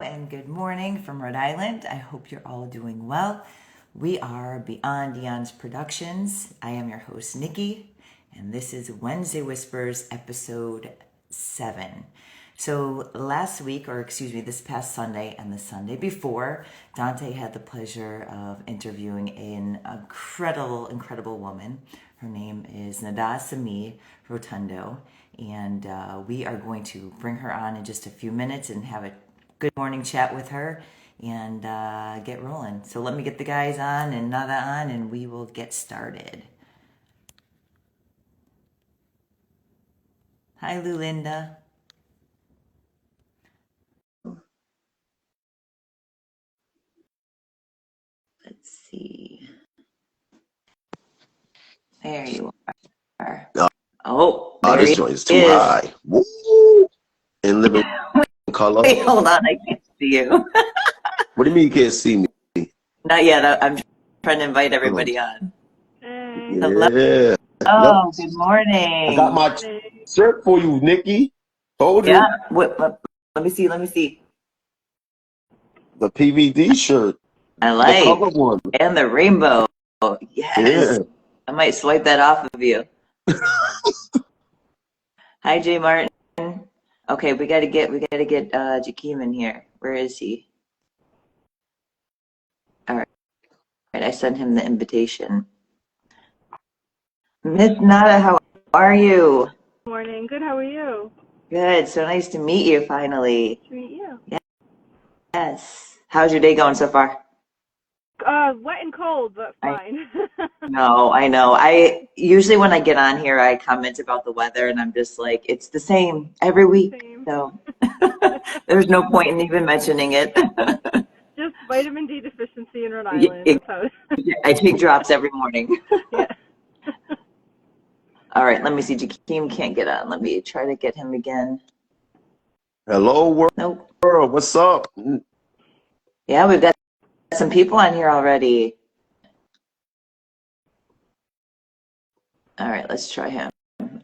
And good morning from Rhode Island. I hope you're all doing well. We are Beyond Eons Productions. I am your host, Nikki, and this is Wednesday Whispers, episode 7. So last week, or excuse me, this past Sunday and the Sunday before, Dante had the pleasure of interviewing an incredible woman. Her name is Nada Sami Rotundo, and we are going to bring her on in just a few minutes and have a good morning chat with her and get rolling. So let me get the guys on and Nada on, and we will get started. Hi, Lulinda. Let's see. There you are. Oh, there this he joint is too is. high. Woo! In living color. Wait, hold on. I can't see you. What do you mean you can't see me? Not yet. I'm trying to invite everybody on. Hello. Yeah. Yep. Oh, good I got morning. my shirt for you, Nikki. Told Yeah. you. Let me see. The PVD shirt. I The like. color one. And the rainbow. Yes. Yeah. I might swipe that off of you. Hi, Jay Martin. Okay, we gotta get Jakeem in here. Where is he? All right, I sent him the invitation. Miss Nada, how are you? Morning. Good. How are you? Good. So nice to meet you finally. Nice to meet you. Yes. How's your day going so far? Wet and cold, but fine. No, I know. I usually when I get on here, I comment about the weather, and I'm just like, it's the same every week. Same. So there's no point in even mentioning it. Just vitamin D deficiency in Rhode Island. That's how I take drops every morning. Yeah. All right, let me see. Jakeem can't get on. Let me try to get him again. Hello, world. Nope. What's up? Yeah, we've got some people on here already. All right, let's try him.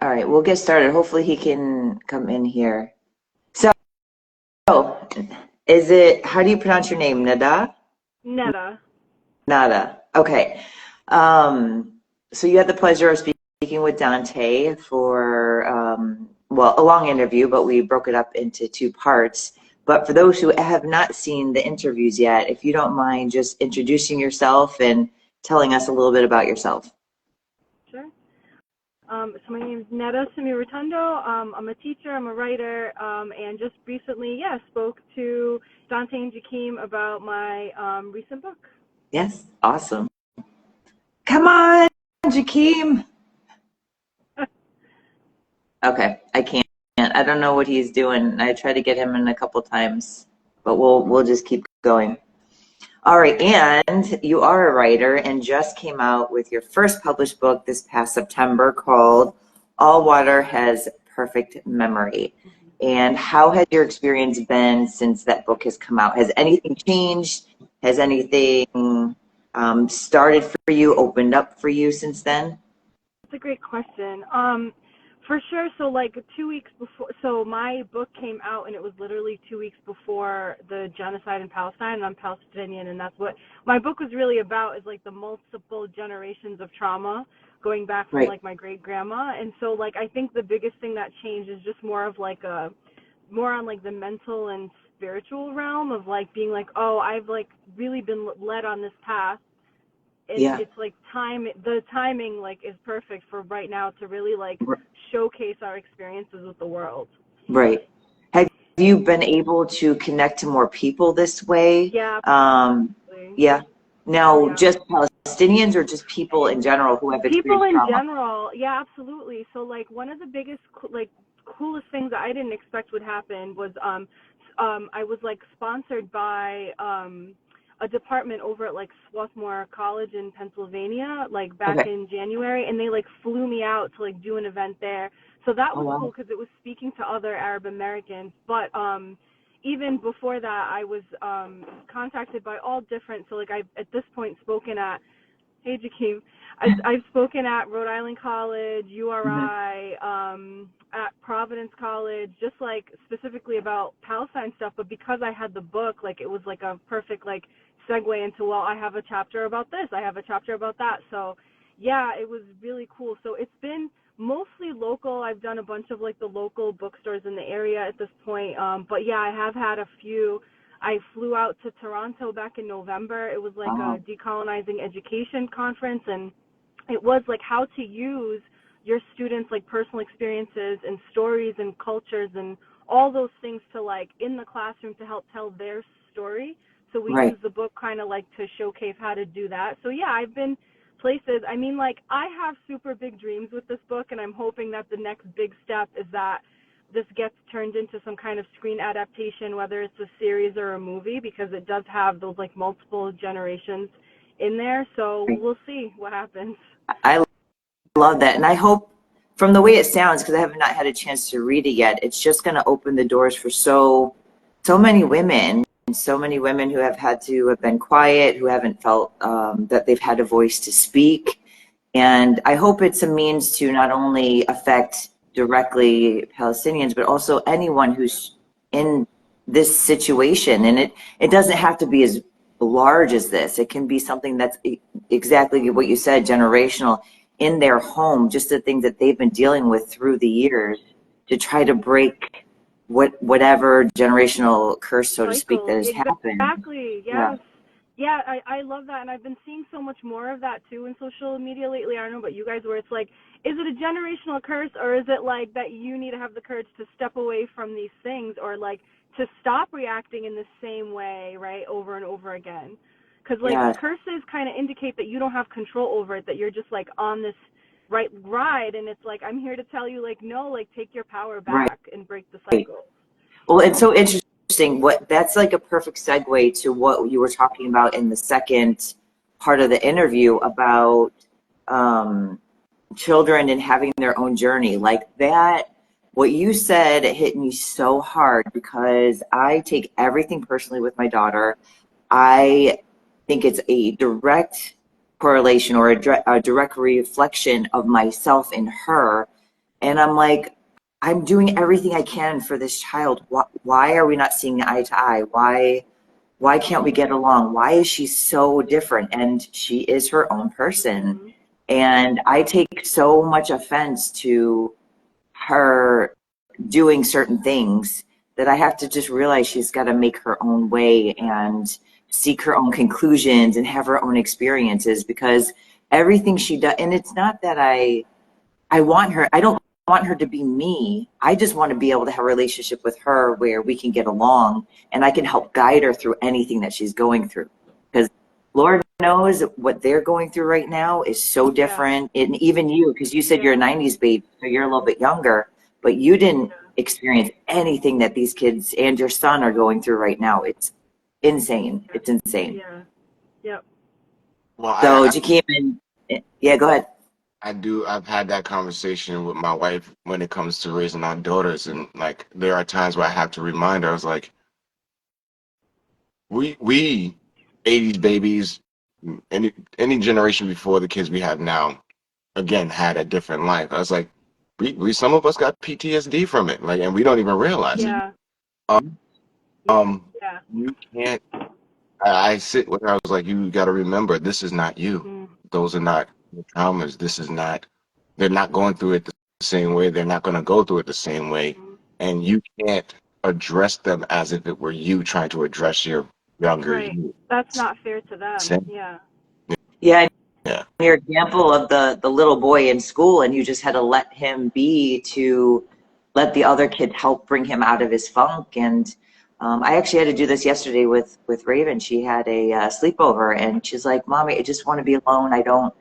All right, we'll get started. Hopefully he can come in here. So, is it, how do you pronounce your name? Nada? Netta. Nada. Okay. So you had the pleasure of speaking with Dante for, well, a long interview, but we broke it up into 2 parts. But for those who have not seen the interviews yet, if you don't mind just introducing yourself and telling us a little bit about yourself. Sure. So my name is Netta Semi-Rotundo. I'm a teacher. I'm a writer. And just recently, spoke to Dante and Jakeem about my recent book. Yes. Awesome. Come on, Jakeem. Okay, I can't. I don't know what he's doing. I tried to get him in a couple times, but we'll just keep going. All right, and you are a writer and just came out with your first published book this past September called All Water Has Perfect Memory. And how has your experience been since that book has come out? Has anything changed? Has anything started for you, opened up for you since then? That's a great question. For sure. So like 2 weeks before, so my book came out and it was literally 2 weeks before the genocide in Palestine, and I'm Palestinian, and that's what my book was really about, is like the multiple generations of trauma going back from like my great grandma. And so like I think the biggest thing that changed is just more of like more on like the mental and spiritual realm of like being like, oh, I've like really been led on this path. And it's like the timing like is perfect for right now to really like showcase our experiences with the world. Right. Have you been able to connect to more people this way? Yeah. Yeah. Now, just Palestinians or just people in general who have experienced people in trauma? general? Yeah, absolutely. So like one of the biggest like coolest things that I didn't expect would happen was I was like sponsored by a department over at like Swarthmore College in Pennsylvania, like back in January, and they like flew me out to like do an event there. So that was cool because it was speaking to other Arab Americans. But even before that, I was contacted by all different. So like I've at this point spoken at Hey, Jakeem. I've spoken at Rhode Island College, URI, at Providence College, just like specifically about Palestine stuff. But because I had the book, like it was like a perfect like segue into, well, I have a chapter about this, I have a chapter about that. So yeah, it was really cool. So it's been mostly local. I've done a bunch of like the local bookstores in the area at this point. But yeah, I have had a few. I flew out to Toronto back in November. It was like a decolonizing education conference, and it was like how to use your students' like personal experiences and stories and cultures and all those things to like in the classroom to help tell their story. So we use the book kind of like to showcase how to do that. So yeah, I've been places. I mean, like I have super big dreams with this book, and I'm hoping that the next big step is that this gets turned into some kind of screen adaptation, whether it's a series or a movie, because it does have those like multiple generations in there. So we'll see what happens. I love that. And I hope from the way it sounds, because I have not had a chance to read it yet, it's just going to open the doors for so many women, and so many women who have been quiet, who haven't felt that they've had a voice to speak. And I hope it's a means to not only affect directly Palestinians, but also anyone who's in this situation. And it doesn't have to be as large as this. It can be something that's exactly what you said, generational, in their home, just the things that they've been dealing with through the years, to try to break whatever generational curse, so to speak, that has happened. Exactly. Yes. Yeah, I love that, and I've been seeing so much more of that too in social media lately. I don't know about you guys, where it's like, is it a generational curse, or is it like that you need to have the courage to step away from these things, or like to stop reacting in the same way, right, over and over again? Because like curses kind of indicate that you don't have control over it, that you're just like on this right ride, and it's like, I'm here to tell you, like, no, like take your power back and break the cycle. Well, it's so interesting. That's like a perfect segue to what you were talking about in the second part of the interview about children and having their own journey. Like that, what you said, it hit me so hard, because I take everything personally with my daughter. I think it's a direct correlation, or a direct reflection of myself in her. And I'm like, I'm doing everything I can for this child. Why are we not seeing eye to eye? Why can't we get along? Why is she so different? And she is her own person. And I take so much offense to her doing certain things that I have to just realize she's got to make her own way and seek her own conclusions and have her own experiences, because everything she does, and it's not that I don't want her to be me. I just want to be able to have a relationship with her where we can get along and I can help guide her through anything that she's going through. Because Lord knows what they're going through right now is so different. And even you, because you said you're a 90s baby, so you're a little bit younger, but you didn't experience anything that these kids and your son are going through right now. It's insane. It's insane. Yeah. Yep. Well, So Jakeem, go ahead. I've had that conversation with my wife when it comes to raising our daughters, and like there are times where I have to remind her. I was like, we 80s babies, any generation before the kids we have now, again, had a different life. I was like, we some of us got PTSD from it, like, and we don't even realize it. You can't. I sit with her. I was like, you got to remember, this is not you. Those are not your traumas. This is not. They're not going through it the same way. They're not going to go through it the same way, and you can't address them as if it were you trying to address your younger you. That's not fair to them. Yeah. Your example of the little boy in school, and you just had to let him be, to let the other kid help bring him out of his funk. And I actually had to do this yesterday with Raven. She had a sleepover, and she's like, Mommy, I just want to be alone. I don't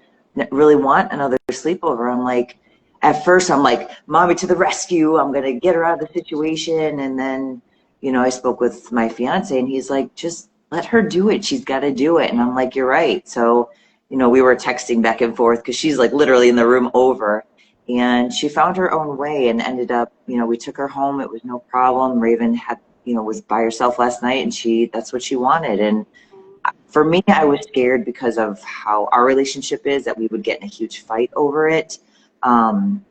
really want another sleepover. I'm like, at first I'm like, Mommy to the rescue. I'm going to get her out of the situation. And then, I spoke with my fiance, and he's like, just let her do it. She's got to do it. And I'm like, you're right. So, we were texting back and forth, because she's like literally in the room over, and she found her own way and ended up, we took her home. It was no problem. Raven had, was by herself last night, and that's what she wanted. And For me, I was scared because of how our relationship is, that we would get in a huge fight over it. Um,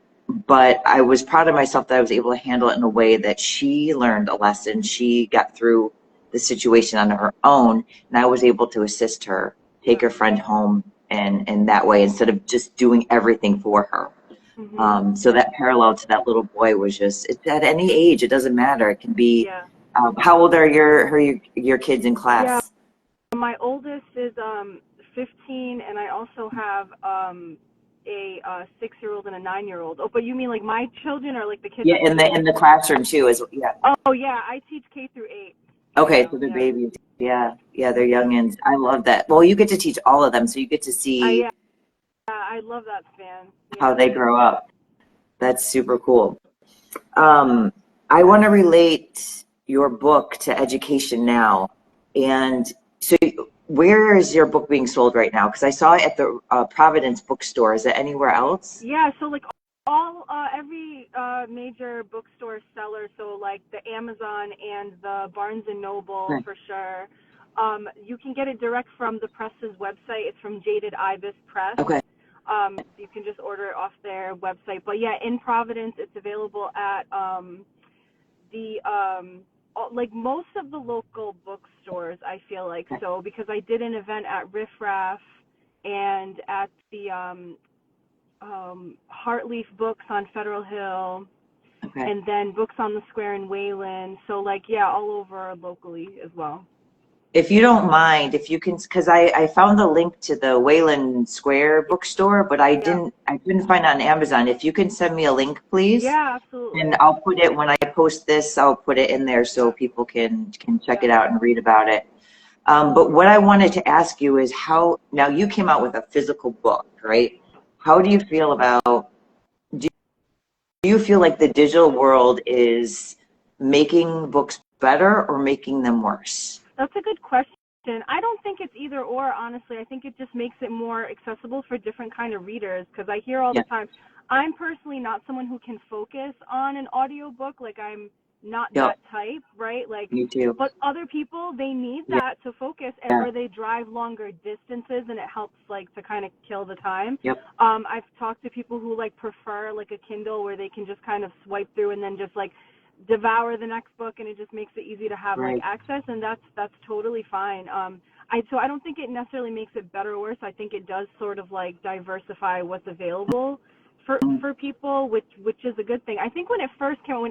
but I was proud of myself that I was able to handle it in a way that she learned a lesson. She got through the situation on her own, and I was able to assist her, take her friend home, and that way, instead of just doing everything for her. So that parallel to that little boy was just, it's at any age, it doesn't matter. It can be, Yeah. how old are your kids in Yeah. class? My oldest is 15, and I also have a 6-year-old and a 9-year-old. Oh, but you mean like my children, or like the kids? Yeah, in the classroom too, yeah. Oh yeah, I teach K through 8. Okay, so they're babies. Yeah, they're youngins. I love that. Well, you get to teach all of them, so you get to see Yeah, I love that span. Yeah. how they grow up. That's super cool. I want to relate your book to education now. And so where is your book being sold right now? Because I saw it at the Providence bookstore. Is it anywhere else? Yeah, so like every major bookstore seller, so like the Amazon and the Barnes and Noble Right. for sure. You can get it direct from the press's website. It's from Jaded Ibis Press. Okay. You can just order it off their website. But yeah, in Providence, it's available at like most of the local bookstores, I feel like. So because I did an event at Riff Raff and at the Heartleaf Books on Federal Hill, Okay. and then Books on the Square in Wayland. So like, yeah, all over locally as well. If you don't mind, if you can, because I found the link to the Wayland Square bookstore, but I couldn't find it on Amazon. If you can send me a link, please. Yeah, absolutely. And I'll put it, when I post this, I'll put it in there so people can check it out and read about it. But what I wanted to ask you is how, now you came out with a physical book, right? How do you feel about, do you feel like the digital world is making books better or making them worse? That's a good question. I don't think it's either or, honestly. I think it just makes it more accessible for different kind of readers, because I hear all the time, I'm personally not someone who can focus on an audiobook. Like, I'm not that type, right? Like, me too. But other people, they need that to focus, or they drive longer distances, and it helps, like, to kind of kill the time. I've talked to people who, like, prefer, like, a Kindle where they can just kind of swipe through and then just, like, devour the next book, and it just makes it easy to have like access, and that's totally fine. So I don't think it necessarily makes it better or worse. I think it does sort of like diversify what's available for people, which is a good thing. I think when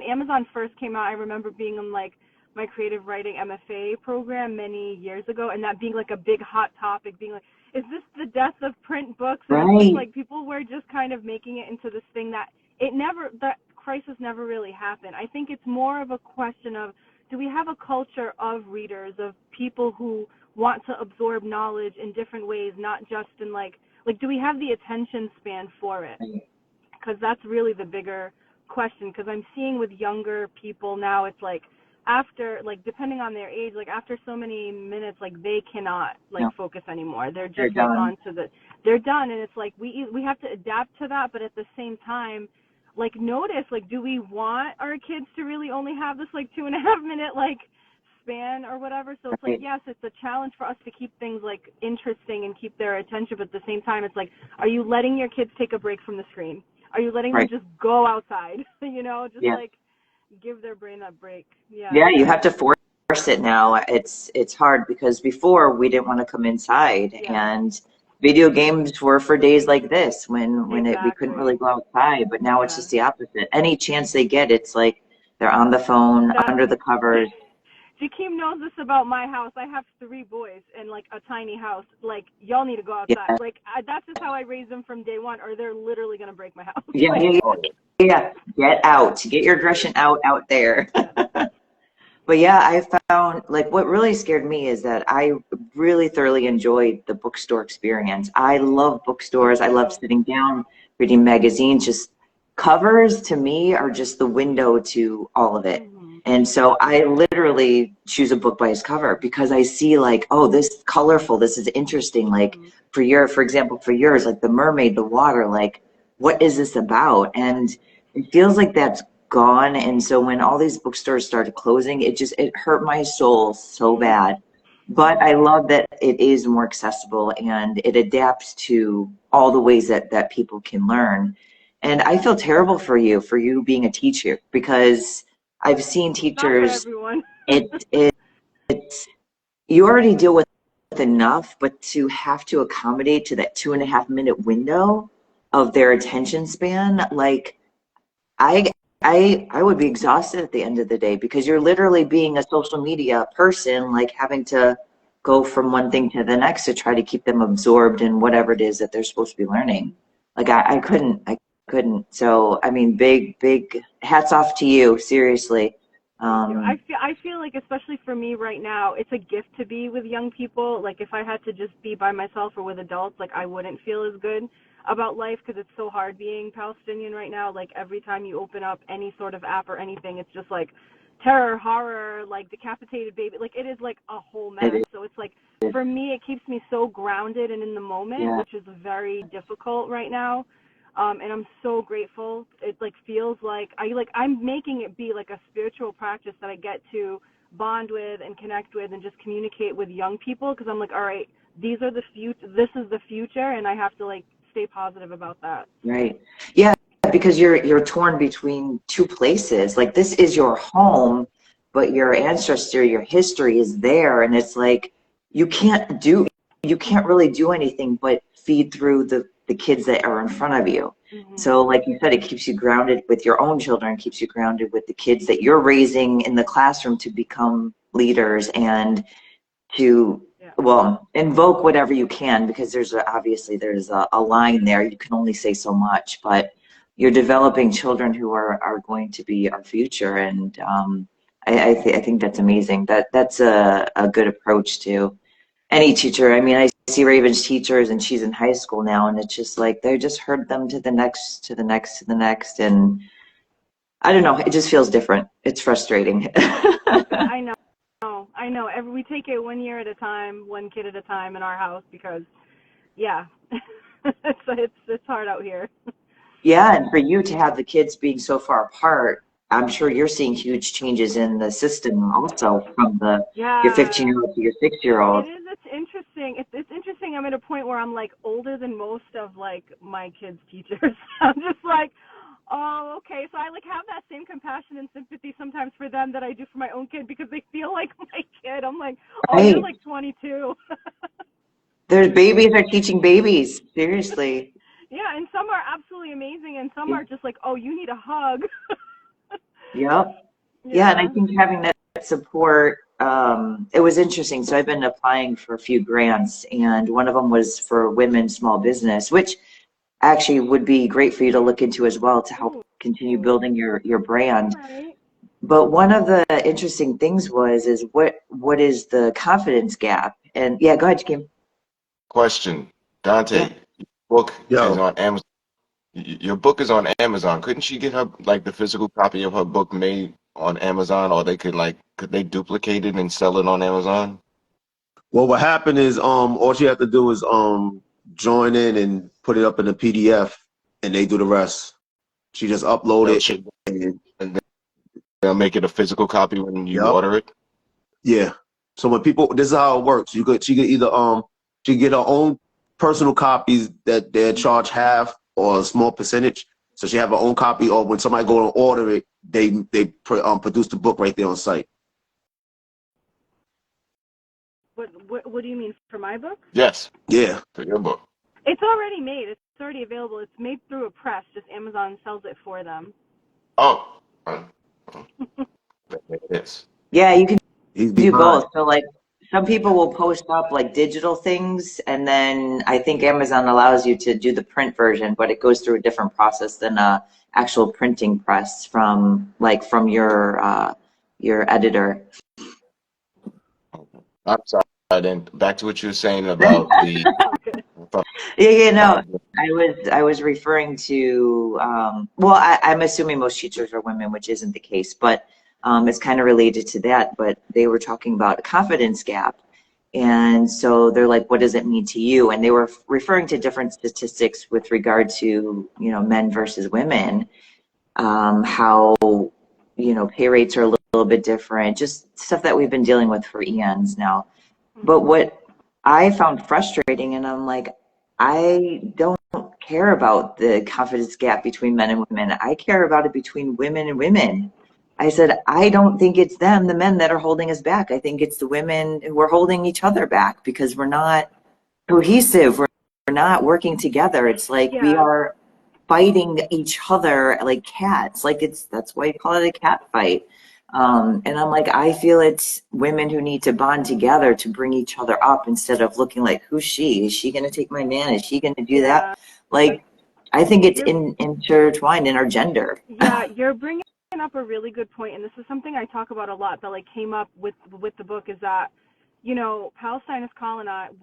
Amazon first came out, I remember being in like my creative writing MFA program many years ago, and that being like a big hot topic, being like, is this the death of print books? And it's like people were just kind of making it into this thing that that crisis never really happened. I think it's more of a question of, do we have a culture of readers, of people who want to absorb knowledge in different ways, not just in like do we have the attention span for it? Because that's really the bigger question, because I'm seeing with younger people now, it's like after, like, depending on their age, like after so many minutes, like they cannot focus anymore. They're just they're done, and it's like we have to adapt to that, but at the same time, like, notice, like, do we want our kids to really only have this, like, 2.5 minute, like, span or whatever? So it's like, yes, it's a challenge for us to keep things, like, interesting and keep their attention, but at the same time, it's like, are you letting your kids take a break from the screen? Are you letting them just go outside, like, give their brain that break? Yeah, you have to force it now. It's hard, because before we didn't want to come inside, and video games were for days like this when we couldn't really go outside, but now it's just the opposite. Any chance they get, it's like they're on the phone, under the covers. Jakeem knows this about my house. I have 3 boys and like a tiny house. Like, y'all need to go outside. Like, that's just how I raised them from day one, or they're literally going to break my house. Yeah. Get out. Get your aggression out there. But yeah, I found, like, what really scared me is that I really thoroughly enjoyed the bookstore experience. I love bookstores. I love sitting down, reading magazines. Just covers to me are just the window to all of it. And so I literally choose a book by its cover, because I see like, oh, this is colorful, this is interesting. Like for example, for yours, like the mermaid, the water, like what is this about? And it feels like that's gone. And so when all these bookstores started closing, it hurt my soul so bad. But I love that it is more accessible and it adapts to all the ways that people can learn. And I feel terrible for you being a teacher, because I've seen Not for teachers, everyone. it you already deal with enough, but to have to accommodate to that 2.5 minute window of their attention span, like I I would be exhausted at the end of the day, because you're literally being a social media person, like having to go from one thing to the next to try to keep them absorbed in whatever it is that they're supposed to be learning. Like I couldn't. So I mean, big hats off to you, seriously. Thank you. Um, I feel like, especially for me right now, it's a gift to be with young people. Like if I had to just be by myself or with adults, like I wouldn't feel as good about life, because it's so hard being Palestinian right now. Like every time you open up any sort of app or anything, it's just like terror, horror, like decapitated baby. Like it is like a whole mess. it So it's like, for me, it keeps me so grounded and in the moment, yeah, which is very difficult right now. And I'm so grateful. It like feels like I'm making it be like a spiritual practice that I get to bond with and connect with and just communicate with young people, because I'm like, all right, these are the future. This is the future, and I have to like stay positive about that. right. Yeah, because you're torn between two places. Like this is your home, but your ancestor, your history is there, and it's like you can't do you can't really do anything but feed through the kids that are in front of you. Mm-hmm. So like you said, it keeps you grounded with your own children, keeps you grounded with the kids that you're raising in the classroom to become leaders, and to, Yeah. well, invoke whatever you can, because obviously there's a line there. You can only say so much, but you're developing children who are going to be our future. And I think that's amazing. That's a good approach to any teacher. I mean, I see Raven's teachers, and she's in high school now, and it's just like they just herd them to the next, to the next, to the next. And I don't know, it just feels different. It's frustrating. I know. I know. We take it 1 year at a time, one kid at a time in our house, because yeah, it's hard out here. Yeah, and for you to have the kids being so far apart, I'm sure you're seeing huge changes in the system also, from your Yeah. 15-year-old to your It 6-year-old. is. It's interesting. It's interesting. I'm at a point where I'm like older than most of like my kids' teachers. I'm just like, oh, okay. So I like have that same compassion and sympathy sometimes for them that I do for my own kid, because they feel like my kid. I'm like, oh, you're Right. like 22. There's babies are teaching babies. Seriously. Yeah, and some are absolutely amazing, and some Yeah. are just like, oh, you need a hug. Yep. Yeah, and I Yeah. think having that support, it was interesting. So I've been applying for a few grants, and one of them was for women small business, which actually would be great for you to look into as well, to help Ooh. continue All building your brand. right. But one of the interesting things is what is the confidence gap? And yeah, go ahead, Kim. Question, Yeah. Dante, book is Yo, on Amazon. Your book is on Amazon. Couldn't she get her like the physical copy of her book made on Amazon, or they could they duplicate it and sell it on Amazon? well, what happened is, all she had to do is, join in and put it up in a PDF, and they do the rest. She just upload They'll it, ship and and then they'll make it a physical copy when you yep, order it. yeah. So when people, this is how it works. She could either, she could get her own personal copies that they charge half or a small percentage. So she have her own copy, or when somebody go and order it, produce the book right there on site. What do you mean for my book? Yes, Yeah. for your book. It's already made. It's already available. It's made through a press. Just Amazon sells it for them. Oh, it is. Yeah, you can He's do behind. both. So like some people will post up like digital things, and then I think Amazon allows you to do the print version, but it goes through a different process than a actual printing press from your editor. I'm sorry. Then back to what you were saying about the. Okay. Yeah, no. I was referring to well, I'm assuming most teachers are women, which isn't the case, but it's kind of related to that. But they were talking about a confidence gap. And so they're like, what does it mean to you? And they were referring to different statistics with regard to, men versus women, how, pay rates are a little bit different, just stuff that we've been dealing with for eons now. But what I found frustrating, and I'm like, I don't care about the confidence gap between men and women. I care about it between women and women. I said, I don't think it's them, the men, that are holding us back. I think it's the women who are holding each other back because we're not cohesive. We're not working together. It's like we Yeah. are fighting each other like cats. Like that's why you call it a cat fight. And I'm like, I feel it's women who need to bond together to bring each other up instead of looking like, who's she? Is she going to take my man? Is she going to do Yeah. that? Like, I think it's You're, intertwined in our gender. yeah, you're bringing up a really good point, and this is something I talk about a lot that like came up with the book, is that, you know, Palestine is colonized,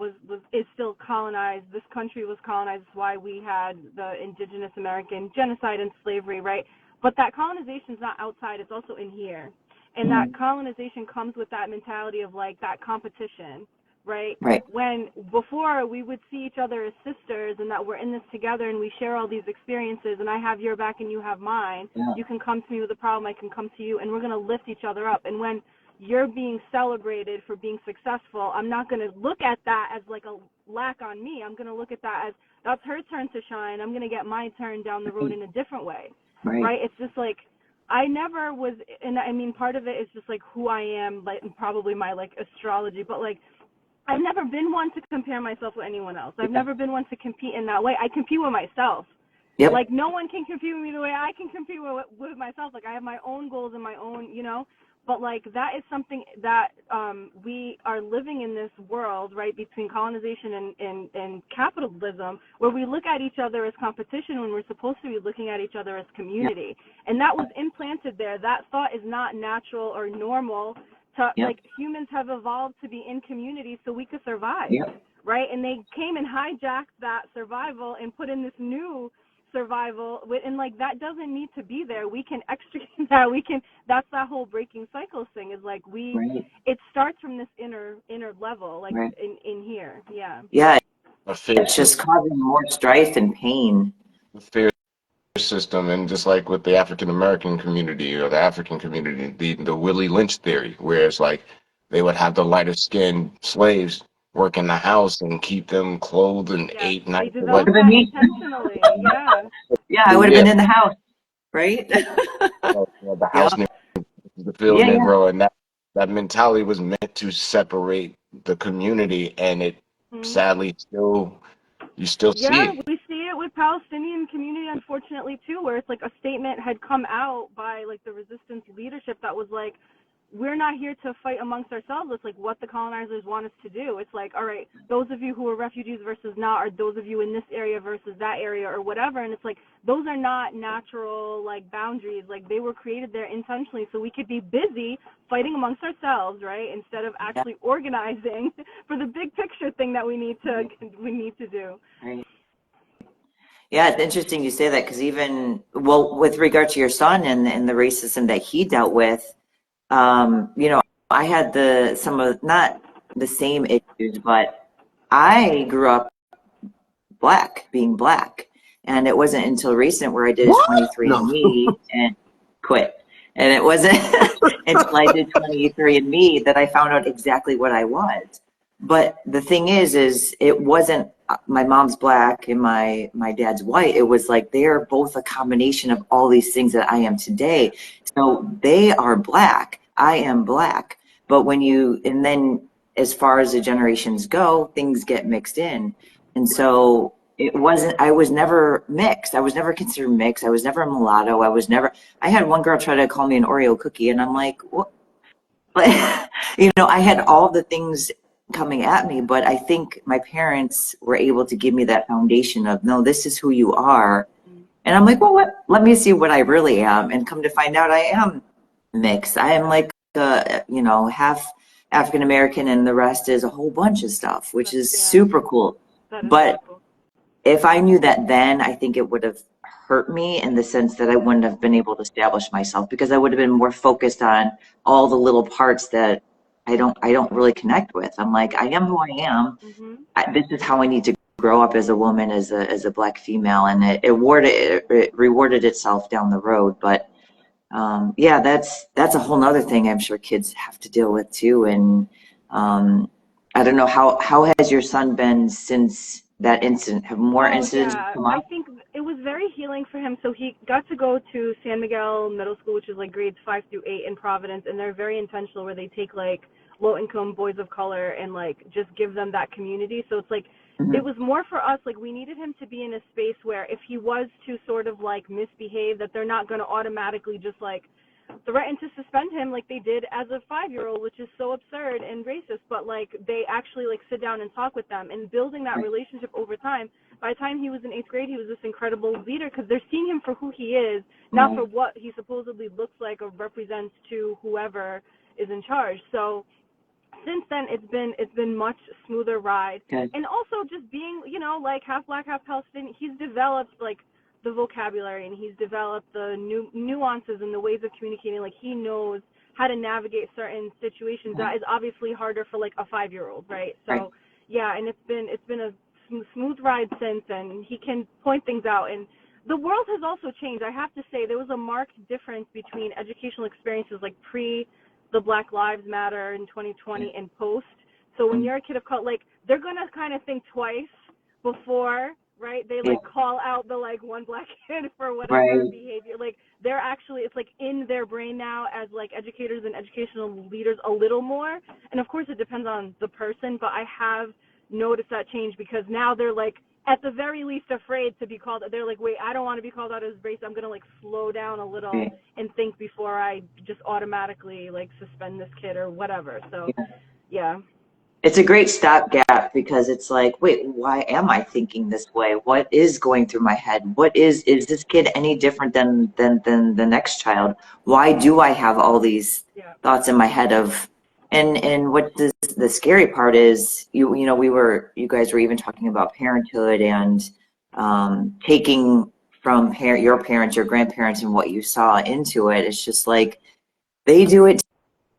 is still colonized. This country was colonized. That's why we had the indigenous American genocide and slavery, right? But that colonization is not outside; it's also in here, and that colonization comes with that mentality of like that competition, right? Right. When before we would see each other as sisters and that we're in this together and we share all these experiences and I have your back and you have mine. Yeah. You can come to me with a problem, I can come to you, and we're going to lift each other up. And when you're being celebrated for being successful, I'm not going to look at that as like a lack on me. I'm going to look at that as that's her turn to shine. I'm going to get my turn down the road in a different way, right? It's just like I never was, and I mean, part of it is just like who I am, like probably my like astrology, but like I've never been one to compare myself with anyone else. I've never been one to compete in that way. I compete with myself. Yep. Like no one can compete with me the way I can compete with myself. Like I have my own goals and my own, you know. But like that is something that we are living in this world, right, between colonization and capitalism, where we look at each other as competition when we're supposed to be looking at each other as community. And that was implanted there. That thought is not natural or normal. Like humans have evolved to be in community so we could survive, right? And they came and hijacked that survival and put in this new survival, and like that doesn't need to be there. We can extricate that. That's that whole breaking cycles thing. Is like it starts from this inner level, like in here. Yeah. It's just causing more strife and pain. Fear system, and just like with the African American community or the African community, the Willie Lynch theory, where it's like they would have the lighter skinned slaves work in the house and keep them clothed and ate They night. developed that intentionally. Yeah, I would have been in the house, right? The house Negro, the field Negro, and that mentality was meant to separate the community, and it sadly you still see it. We see it with Palestinian community, unfortunately, too, where it's like a statement had come out by like the resistance leadership that was like, we're not here to fight amongst ourselves. It's like what the colonizers want us to do. It's like, all right, those of you who are refugees versus not, or those of you in this area versus that area or whatever. And it's like, those are not natural like boundaries. Like they were created there intentionally so we could be busy fighting amongst ourselves, right? Instead of actually organizing for the big picture thing that we need to do. Right. Yeah, it's interesting you say that because even, well, with regard to your son and the racism that he dealt with, you know, I had some of, not the same issues, but I grew up being black. And it wasn't until recent where I did a 23andMe and quit. And it wasn't until I did 23andMe that I found out exactly what I was. But the thing is it wasn't my mom's black and my dad's white. It was like they're both a combination of all these things that I am today. So they are black. I am black. But and then as far as the generations go, things get mixed in. And so I was never mixed. I was never considered mixed. I was never a mulatto. I had one girl try to call me an Oreo cookie and I'm like, what? You know, I had all the things coming at me, but I think my parents were able to give me that foundation of, no, this is who you are. And I'm like, well, let me see what I really am. And come to find out I am mixed. I am like, you know, half African-American and the rest is a whole bunch of stuff, which is super cool. But if I knew that then, I think it would have hurt me in the sense that I wouldn't have been able to establish myself because I would have been more focused on all the little parts that I don't really connect with. I'm like, I am who I am. This is how I need to grow up as a woman, as a black female, and it rewarded itself down the road. But yeah, that's a whole nother thing I'm sure kids have to deal with too. And I don't know, how has your son been since that incident? Have more Oh incidents yeah, come I up? think it was very healing for him. So he got to go to San Miguel Middle School, which is like grades 5 through 8 in Providence, and they're very intentional where they take like low income boys of color and like just give them that community. So it's like it Mhm. was more for us, like we needed him to be in a space where if he was to sort of like misbehave, that they're not going to automatically just like threaten to suspend him like they did as a 5-year-old, which is so absurd and racist. But like they actually like sit down and talk with them, and building that Right. relationship over time. By the time he was in 8th grade, he was this incredible leader because they're seeing him for who he is, not for what he supposedly looks like or represents to whoever is in charge. So since then, it's been much smoother ride. Good. And also just being, like half black, half Palestinian, he's developed like the vocabulary, and he's developed the nuances and the ways of communicating. Like he knows how to navigate certain situations that is obviously harder for like a 5-year-old, right? Right. So yeah, and it's been a smooth ride since, and he can point things out. And the world has also changed. I have to say there was a marked difference between educational experiences like pre the Black Lives Matter in 2020 and post. So when you're a kid of color, like they're gonna kind of think twice before, right? They like call out the like one black kid for whatever Right. behavior. Like they're actually, it's like in their brain now as like educators and educational leaders a little more. And of course it depends on the person, but I have noticed that change because now they're like at the very least afraid to be called. They're like, wait, I don't want to be called out as race. I'm gonna like slow down a little Right. and think before I just automatically like suspend this kid or whatever. So yeah. It's a great stopgap because it's like, wait, why am I thinking this way? What is going through my head? What is this kid any different than the next child? Why do I have all these Yeah. thoughts in my head of, and what the scary part is, you guys were even talking about parenthood and taking from your parents, your grandparents, and what you saw into it. It's just like they do it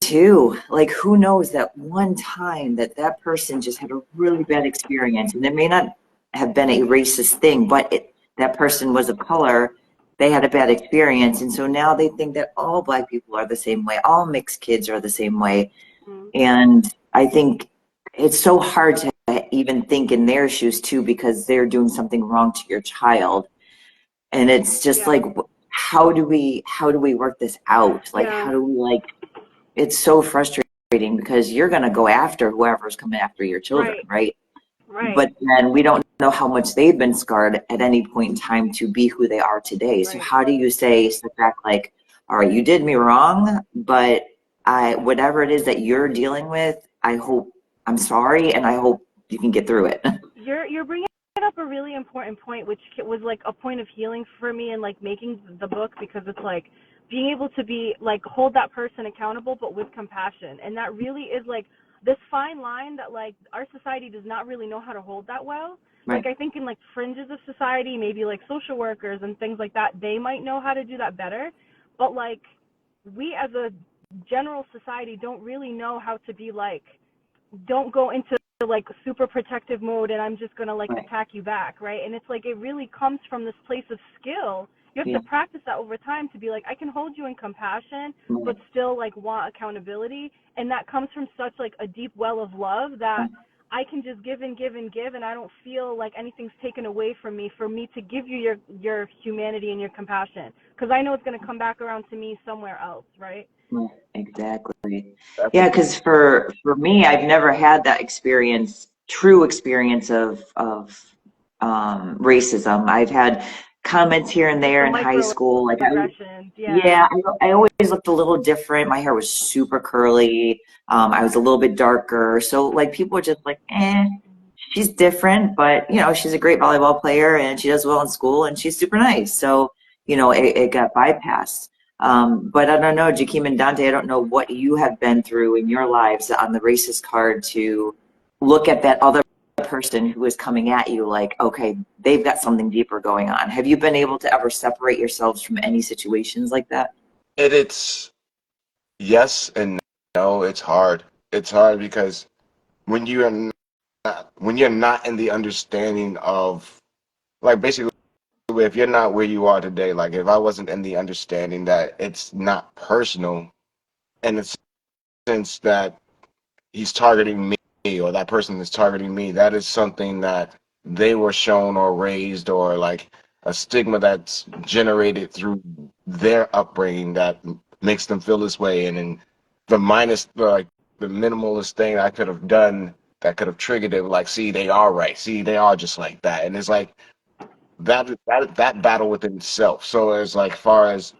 too. Like, who knows that one time that person just had a really bad experience, and it may not have been a racist thing, but that person was of color. They had a bad experience, and so now they think that all black people are the same way, all mixed kids are the same way. Mm-hmm. And I think it's so hard to even think in their shoes too, because they're doing something wrong to your child. And it's just Yeah. like, how do we work this out? Like, Yeah. how do we like, it's so frustrating because you're going to go after whoever's coming after your children, right? Right. But then we don't know how much they've been scarred at any point in time to be who they are today. So Right. how do you step back like, all right, you did me wrong, but whatever it is that you're dealing with, I'm sorry, and I hope you can get through it. You're bringing up a really important point, which was like a point of healing for me in like making the book, because it's like being able to be like hold that person accountable, but with compassion, and that really is like this fine line that like our society does not really know how to hold that well. Right. Like I think in like fringes of society, maybe like social workers and things like that, they might know how to do that better, but like we as a general society don't really know how to be like, don't go into like super protective mode and I'm just gonna like attack you back, right? And it's like it really comes from this place of skill. You have to practice that over time to be like, I can hold you in compassion, but still like want accountability. And that comes from such like a deep well of love that I can just give and give and give, and I don't feel like anything's taken away from me for me to give you your humanity and your compassion, because I know it's going to come back around to me somewhere else, right? Exactly. Yeah, because for me, I've never had that true experience of racism. I've had comments here and there in high school. Like, Microaggressions, yeah, I always looked a little different. My hair was super curly. I was a little bit darker. So like people were just like, she's different, but she's a great volleyball player and she does well in school and she's super nice. So, it got bypassed. But I don't know, Jakeem and Dante, I don't know what you have been through in your lives on the racist card to look at that other person who is coming at you like, okay, they've got something deeper going on. Have you been able to ever separate yourselves from any situations like that? It's yes and no. It's hard. It's hard because when you're not in the understanding of, like, basically, if you're not where you are today, like if I wasn't in the understanding that it's not personal in the sense that he's targeting me or that person is targeting me, that is something that they were shown or raised, or like a stigma that's generated through their upbringing that makes them feel this way. And then the minimalist thing I could have done that could have triggered it, like, see, they are right. See, they are just like that. And it's like that battle within itself. So as like far as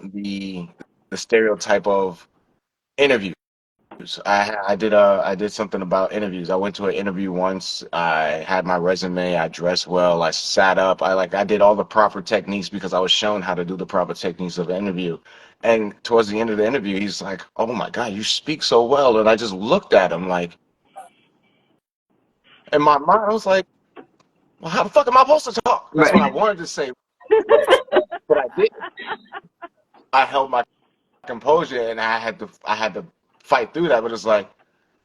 the stereotype of interviews. I did something about interviews. I went to an interview once. I had my resume. I dressed well. I sat up. I did all the proper techniques because I was shown how to do the proper techniques of an interview. And towards the end of the interview, he's like, "Oh my God, you speak so well." And I just looked at him like, in my mind, I was like, "Well, how the fuck am I supposed to talk?" That's what I wanted to say, but I didn't. I held my composure, and I had to fight through that. But it's like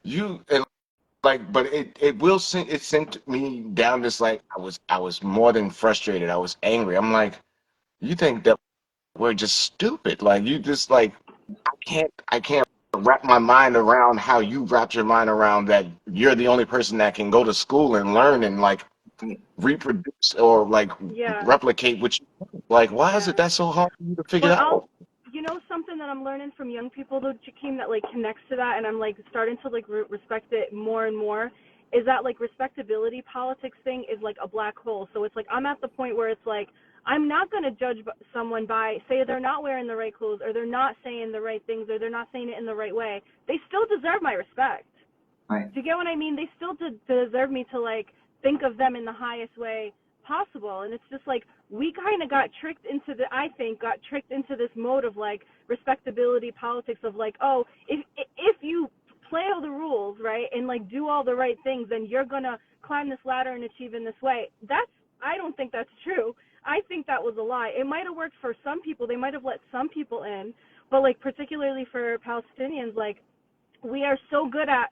you and like, but it sent me down this, like, I was more than frustrated. I was angry. I'm like, you think that we're just stupid? Like, you just like, I can't wrap my mind around how you wrapped your mind around that you're the only person that can go to school and learn and like reproduce or like Yeah. replicate what you like. Why is it that so hard for you to figure out? You know, something that I'm learning from young people though, Jakeem, that like connects to that, and I'm like starting to like respect it more and more, is that like respectability politics thing is like a black hole. So it's like I'm at the point where it's like I'm not going to judge someone by, say, they're not wearing the right clothes, or they're not saying the right things, or they're not saying it in the right way. They still deserve my respect. Right. Do you get what I mean? They still deserve me to like think of them in the highest way possible. And it's just like we kind of got tricked into this mode of like respectability politics of like, oh, if you play all the rules right and like do all the right things, then you're gonna climb this ladder and achieve in this way. I don't think that's true. I think that was a lie. It might have worked for some people. They might have let some people in, but like particularly for Palestinians, like we are so good at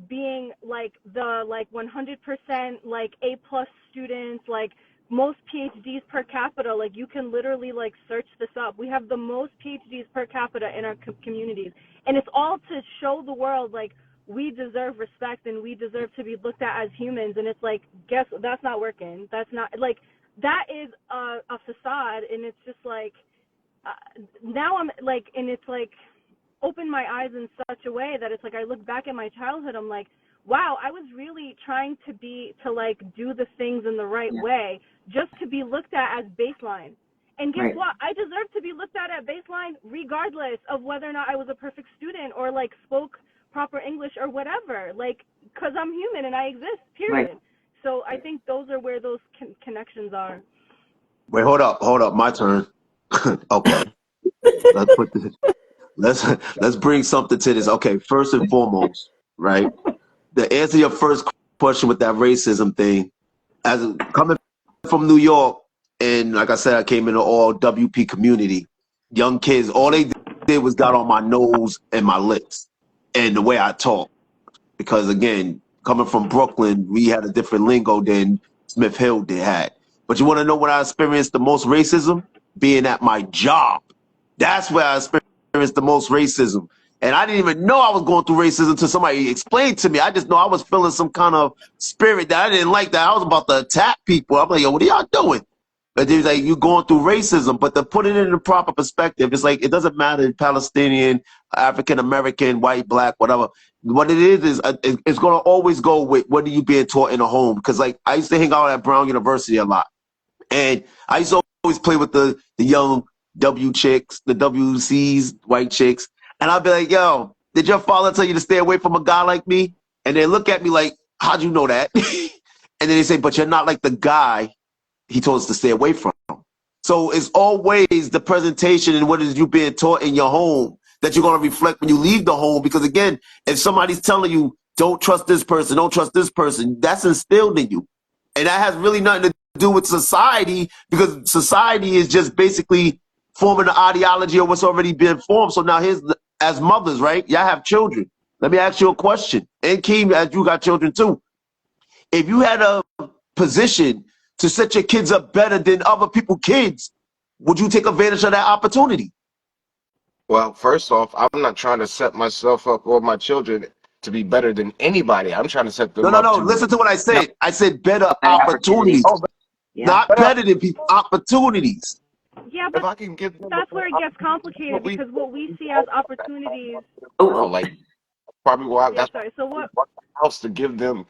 being like the like 100% like A plus students, like most PhDs per capita. Like you can literally like search this up. We have the most PhDs per capita in our communities, and it's all to show the world like we deserve respect and we deserve to be looked at as humans. And it's like, guess that's not working. That's not like, that is a facade. And it's just like now I'm like, and it's like opened my eyes in such a way that it's like I look back at my childhood, I'm like, wow, I was really trying to like do the things in the right way just to be looked at as baseline. And guess what? I deserve to be looked at baseline regardless of whether or not I was a perfect student or like spoke proper English or whatever, like, because I'm human and I exist, period. Right. So I think those are where those connections are. Wait, hold up, my turn. Okay, let's bring something to this. Okay, first and foremost, right? To answer your first question with that racism thing, as coming from New York, and like I said, I came in an all WP community. Young kids, all they did was got on my nose and my lips and the way I talk. Because again, coming from Brooklyn, we had a different lingo than Smith Hill had. But you want to know when I experienced the most racism? Being at my job. That's where I experienced the most racism. And I didn't even know I was going through racism until somebody explained to me. I just know I was feeling some kind of spirit that I didn't like, that I was about to attack people. I'm like, yo, what are y'all doing? But they're like, you're going through racism. But to put it in the proper perspective, it's like, it doesn't matter, Palestinian, African American, white, black, whatever. What it is it's going to always go with what are you being taught in a home. Because like I used to hang out at Brown University a lot. And I used to always play with the young W chicks, the WCs, white chicks. And I'd be like, yo, did your father tell you to stay away from a guy like me? And they look at me like, how'd you know that? And then they say, but you're not like the guy he told us to stay away from. So it's always the presentation and what is you being taught in your home that you're going to reflect when you leave the home. Because again, if somebody's telling you, don't trust this person, don't trust this person, that's instilled in you. And that has really nothing to do with society, because society is just basically forming the ideology of what's already been formed. So now as mothers, right? Y'all have children. Let me ask you a question. And Keem, as you got children too. If you had a position to set your kids up better than other people's kids, would you take advantage of that opportunity? Well, first off, I'm not trying to set myself up or my children to be better than anybody. I'm trying to set them No. up to Listen to what I no, said. I said better Better opportunities, oh, Yeah. not better. better than people. Opportunities. Yeah, If but I can give them that's where it gets complicated what we because what we see as opportunities. Oh, like probably why Yeah, that's why sorry. So we what? want the house to give them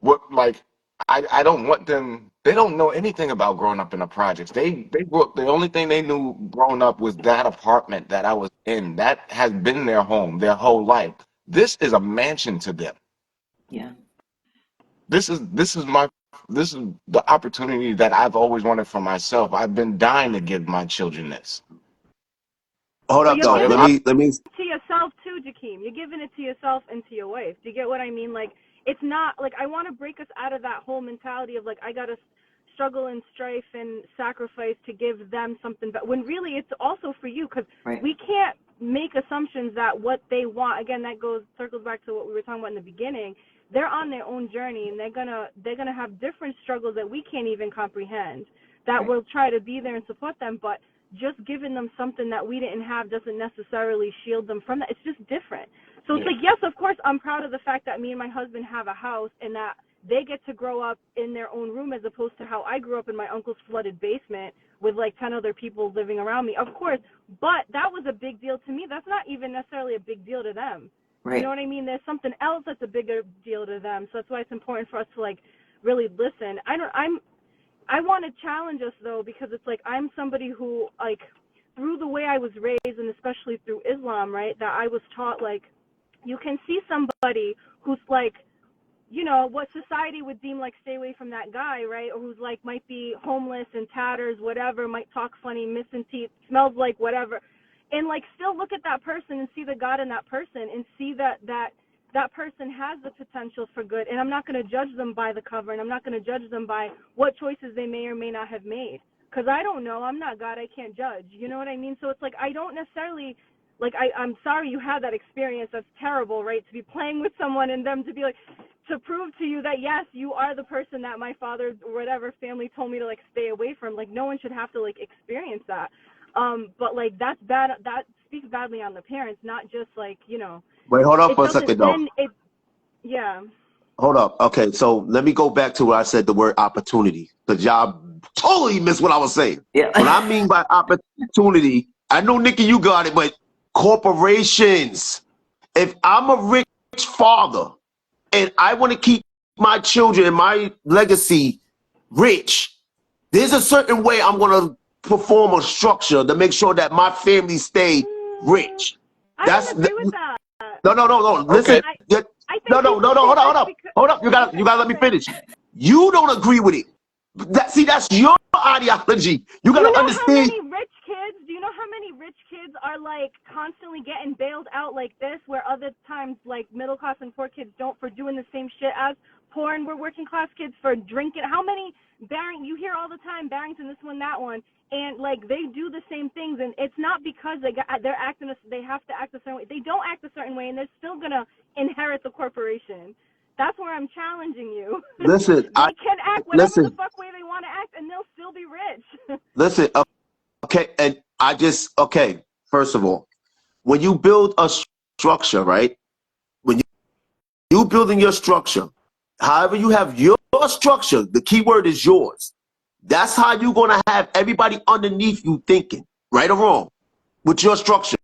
what like I don't want them. They don't know anything about growing up in the projects. They grew up. The only thing they knew growing up was that apartment that I was in. That has been their home their whole life. This is a mansion to them. yeah. This is the opportunity that I've always wanted for myself. I've been dying to give my children this. Hold But up you're So though. if giving Let I me it to yourself too, Jakeem. You're giving it to yourself and to your wife. Do you get what I mean? Like, it's not like I want to break us out of that whole mentality of like I gotta struggle and strife and sacrifice to give them something, but when really it's also for you because Right. we can't make assumptions that what they want. Again, that circles back to what we were talking about in the beginning. They're on their own journey and they're gonna have different struggles that we can't even comprehend. That Right. we'll try to be there and support them, but just giving them something that we didn't have doesn't necessarily shield them from that. It's just different. So it's Yeah. like, yes, of course, I'm proud of the fact that me and my husband have a house and that they get to grow up in their own room as opposed to how I grew up in my uncle's flooded basement with like 10 other people living around me. Of course, but that was a big deal to me. That's not even necessarily a big deal to them. Right. You know what I mean? There's something else that's a bigger deal to them. So that's why it's important for us to like really listen. I want to challenge us though because it's like I'm somebody who like through the way I was raised and especially through Islam, right, that I was taught like you can see somebody who's like, you know, what society would deem like stay away from that guy, right, or who's like might be homeless and tatters, whatever, might talk funny, missing teeth, smells like whatever, and like still look at that person and see the God in that person and see that person has the potential for good, and I'm not going to judge them by the cover, and I'm not going to judge them by what choices they may or may not have made, because I don't know. I'm not God. I can't judge. You know what I mean? So it's like I don't necessarily, like I'm sorry you had that experience. That's terrible, right? To be playing with someone and them to be like, to prove to you that, yes, you are the person that my father or whatever family told me to, like, stay away from. Like, no one should have to, like, experience that. But, like, that's bad. That speaks badly on the parents, not just, like, you know. wait. Hold up It for a doesn't, second though. then it, yeah. Hold up. Okay, so let me go back to where I said the word opportunity, because y'all totally missed what I was saying. Yeah. What I mean by opportunity, I know Nikki, you got it, but corporations. If I'm a rich father and I want to keep my children and my legacy rich, there's a certain way I'm going to perform a structure to make sure that my family stay rich. I That's don't agree with that. no. Okay. Listen, I think no. people Hold say rich up. because, Hold up. You okay, gotta let me okay. finish. You don't agree with it. See, that's your ideology. You Do you gotta know how understand. many rich kids? Do you know how many rich kids are like constantly getting bailed out like this, where other times like middle class and poor kids don't for doing the same shit as poor and we're working class kids for drinking? How many you hear all the time Barrington, this one, that one, and like they do the same things, and it's not because they're acting they have to act a certain way. They don't act a certain way, and they're still gonna inherit the corporation. That's where I'm challenging you. Listen, They can act whatever the fuck way they want to act, and they'll still be rich. listen. Okay, and okay. First of all, when you build a structure, right? When you building your structure, however you have your structure, the key word is yours. That's how you're gonna have everybody underneath you thinking, right or wrong, with your structure.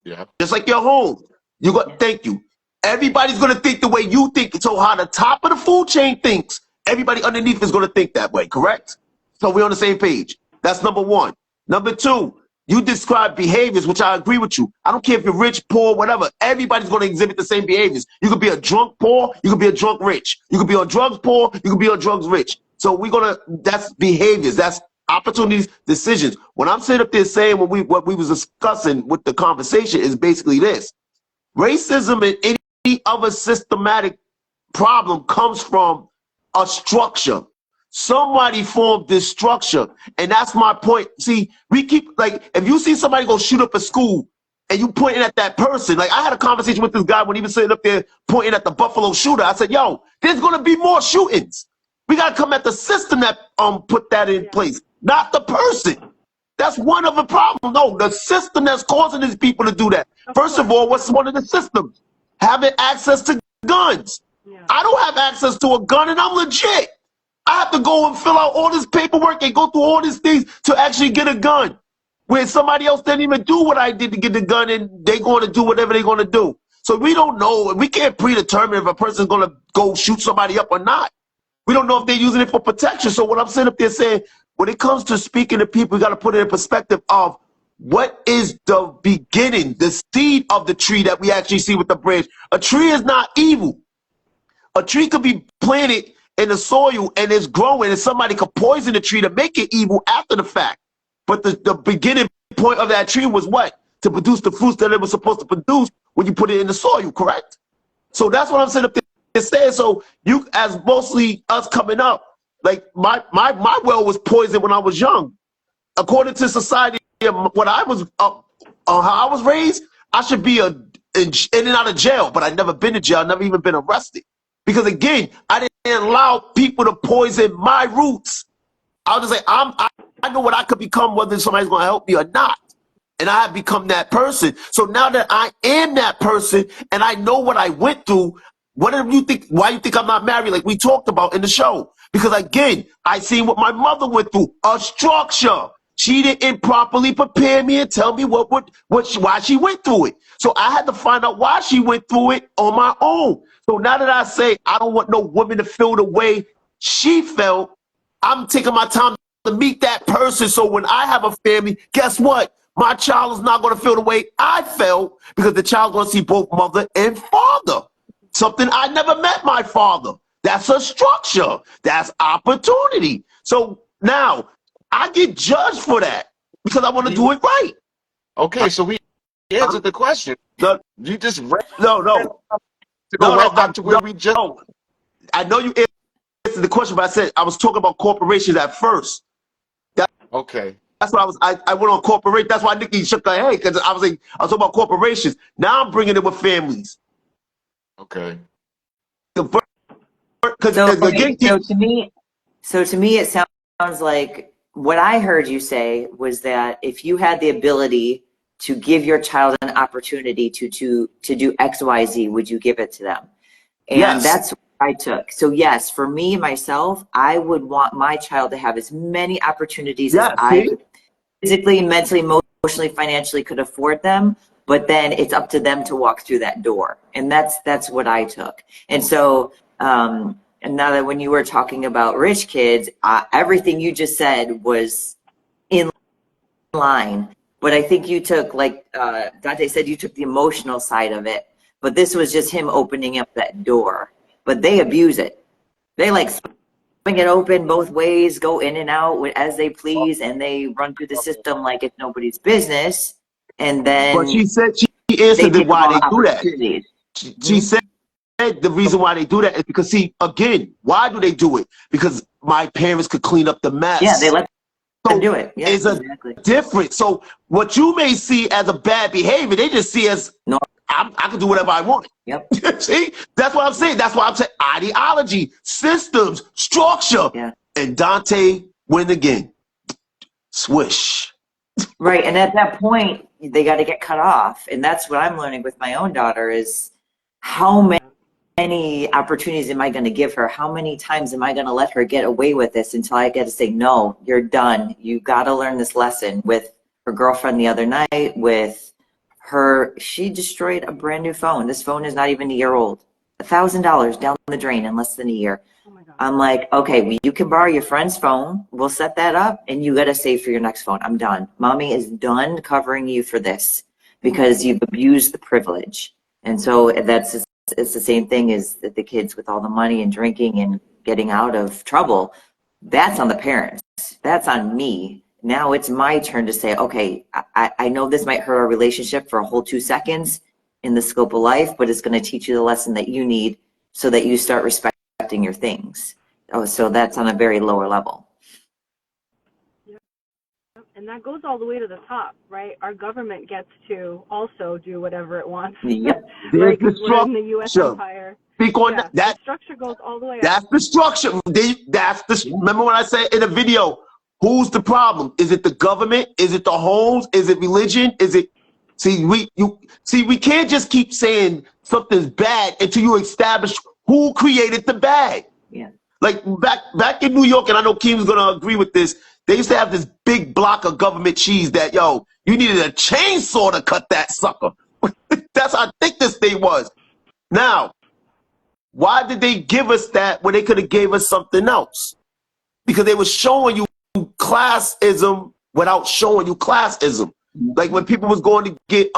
Yeah. Just like your home. You got thank you. Everybody's gonna think the way you think. So how the top of the food chain thinks, everybody underneath is gonna think that way, correct? So we're on the same page. That's number one. Number two, you describe behaviors, which I agree with you. I don't care if you're rich, poor, whatever. Everybody's gonna exhibit the same behaviors. You could be a drunk poor, you could be a drunk rich. You could be on drugs poor, you could be on drugs rich. So that's behaviors, that's opportunities, decisions. When I'm sitting up there saying what we was discussing with the conversation is basically this. Racism and any other systematic problem comes from a structure. Somebody formed this structure, and that's my point. See, we keep like if you see somebody go shoot up a school and you pointing at that person, like I had a conversation with this guy when he was sitting up there pointing at the Buffalo shooter. I said, yo, there's gonna be more shootings. We gotta come at the system that put that in place, not the person. That's one of the problems. No, the system that's causing these people to do that. First of all, what's one of the systems? having access to guns. Yeah. I don't have access to a gun, and I'm legit. I have to go and fill out all this paperwork and go through all these things to actually get a gun, where somebody else didn't even do what I did to get the gun, and they're going to do whatever they're going to do. So we don't know. We can't predetermine if a person's going to go shoot somebody up or not. We don't know if they're using it for protection. So what I'm sitting up there saying, when it comes to speaking to people, we got to put it in perspective of what is the beginning, the seed of the tree that we actually see with the branch. A tree is not evil. A tree could be planted in the soil and it's growing, and somebody could poison the tree to make it evil after the fact. But the beginning point of that tree was what? To produce the fruits that it was supposed to produce when you put it in the soil, correct? So that's what I'm saying up there saying. So you, as mostly us coming up, like my well was poisoned when I was young. According to society, what I was how I was raised, I should be in and out of jail, but I've never been to jail, never even been arrested. Because again, I didn't allow people to poison my roots. I was just like, I know what I could become, whether somebody's going to help me or not. And I have become that person. So now that I am that person and I know what I went through, what do you think? Why you think I'm not married, like we talked about in the show? Because again, I seen what my mother went through, a structure. She didn't properly prepare me and tell me why she went through it. So I had to find out why she went through it on my own. So now that I say I don't want no woman to feel the way she felt, I'm taking my time to meet that person. So when I have a family, guess what? My child is not going to feel the way I felt, because the child's going to see both mother and father. Something I never met my father. That's a structure. That's opportunity. So now I get judged for that because I want to do it right. Okay, so we answered the question. You just read No. to go right back to where we just. No. I know you answered the question, but I said I was talking about corporations at first. Okay. That's why I went on corporate. That's why Nikki shook her head, because I was talking about corporations. Now I'm bringing it with families. Okay. So to me, it sounds like what I heard you say was that if you had the ability to give your child an opportunity to do X, Y, Z, would you give it to them? And yes. That's what I took. So yes, for me, myself, I would want my child to have as many opportunities as I could physically, mentally, emotionally, financially could afford them. But then it's up to them to walk through that door. And that's what I took. And so, and now that when you were talking about rich kids, everything you just said was in line. But I think you took, like Dante said, you took the emotional side of it. But this was just him opening up that door. But they abuse it. They like swing it open both ways, go in and out as they please, and they run through the system like it's nobody's business. And then, but she said she answered why they do that. She said the reason why they do that is because, see, again, why do they do it? Because my parents could clean up the mess. Yeah, they let them do it. Yeah, it's exactly. A different. So what you may see as a bad behavior, they just see as I can do whatever I want. Yep. See, that's what I'm saying. That's why I'm saying ideology, systems, structure. Yeah. And Dante win again. Swish. Right, and at that point, they got to get cut off, and that's what I'm learning with my own daughter is how many opportunities am I going to give her? How many times am I going to let her get away with this until I get to say, no, you're done. You got to learn this lesson. With her girlfriend the other night, with her, she destroyed a brand new phone. This phone is not even a year old. $1,000 down the drain in less than a year. Oh my God. I'm like, okay, well, you can borrow your friend's phone. We'll set that up, and you got to save for your next phone. I'm done. Mommy is done covering you for this because you've abused the privilege. And so it's the same thing as the kids with all the money and drinking and getting out of trouble. That's on the parents. That's on me. Now it's my turn to say, okay, I know this might hurt our relationship for a whole 2 seconds in the scope of life, but it's going to teach you the lesson that you need so that you start respecting your things. Oh, so that's on a very lower level. And that goes all the way to the top, right? Our government gets to also do whatever it wants. Yep. Right? Because we're in the U.S. empire. Speak on that. The structure goes all the way That's up. the structure. Remember when I said in the video, who's the problem? Is it the government? Is it the homes? Is it religion? Is it? We can't just keep saying something's bad until you establish who created the bad. Yeah. Like back in New York, and I know Keem's gonna agree with this. They used to have this big block of government cheese that, yo, you needed a chainsaw to cut that sucker. That's how thick this thing was. Now, why did they give us that when they could have gave us something else? Because they were showing you classism without showing you classism. Like when people was going to get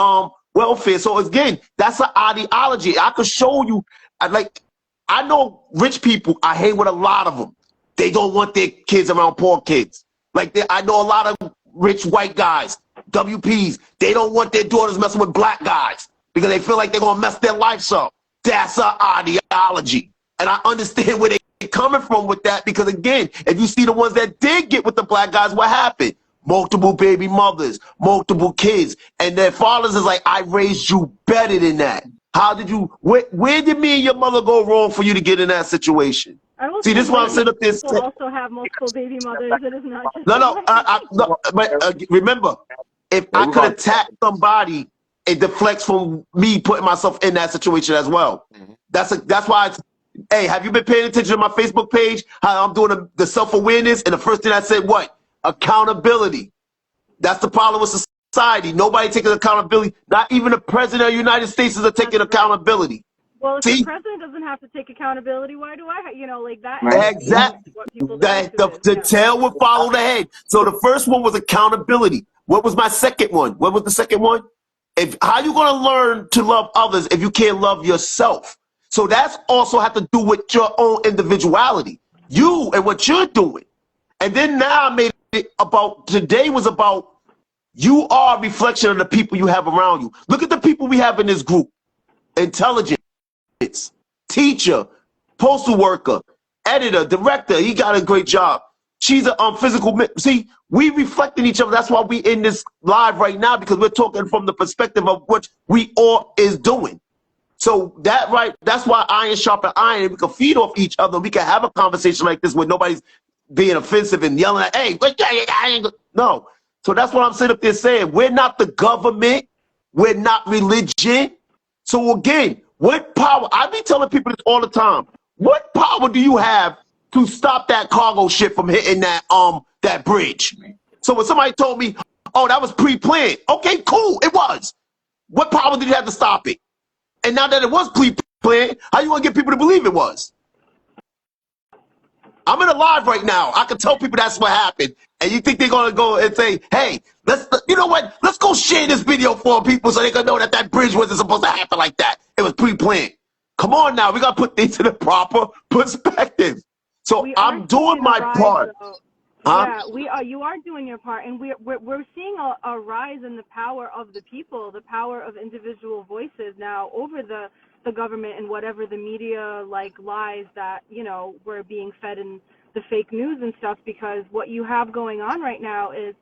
welfare. So again, that's an ideology. I could show you. I know rich people. I hang with a lot of them. They don't want their kids around poor kids. I know a lot of rich white guys, WPs. They don't want their daughters messing with black guys because they feel like they're gonna mess their lives up. That's an ideology, and I understand where they're coming from with that. Because again, if you see the ones that did get with the black guys, what happened? Multiple baby mothers, multiple kids, and their fathers is like, I raised you better than that. How did you? Where did me and your mother go wrong for you to get in that situation? See, this is why I'm sitting up there. People also have multiple baby mothers. It is not just no. But remember, if I could attack somebody, it deflects from me putting myself in that situation as well. That's why it's. Hey, have you been paying attention to my Facebook page? How I'm doing the self-awareness, and the first thing I said, what? Accountability. That's the problem with society. Nobody taking accountability. Not even the president of the United States is taking accountability. Well, if the president doesn't have to take accountability, why do I? Like that. Exactly. The tail will follow the head. So the first one was accountability. What was my second one? What was the second one? How you gonna learn to love others if you can't love yourself? So that's also have to do with your own individuality, you and what you're doing. And then now I made it about, today was about, you are a reflection of the people you have around you. Look at the people we have in this group. Intelligence, teacher, postal worker, editor, director. He got a great job. She's a physical. See, we reflecting each other. That's why we in this live right now, because we're talking from the perspective of what we all is doing. So that's why iron sharpen iron, and we can feed off each other. We can have a conversation like this where nobody's being offensive and yelling at, hey, no. So that's what I'm sitting up there saying. We're not the government. We're not religion. So again, what power? I be telling people this all the time. What power do you have to stop that cargo ship from hitting that bridge? So when somebody told me, oh, that was pre-planned. Okay, cool, it was. What power did you have to stop it? And now that it was pre-planned, how you gonna get people to believe it was? I'm in a live right now. I can tell people that's what happened. And you think they're gonna go and say, hey, you know what? Let's go share this video for people so they can know that that bridge wasn't supposed to happen like that. It was pre-planned. Come on now, we gotta put things in the proper perspective. So I'm doing my part. Yeah, you are doing your part, and we're seeing a rise in the power of the people, the power of individual voices now over the government and whatever the media lies that we're being fed in the fake news and stuff. Because what you have going on right now is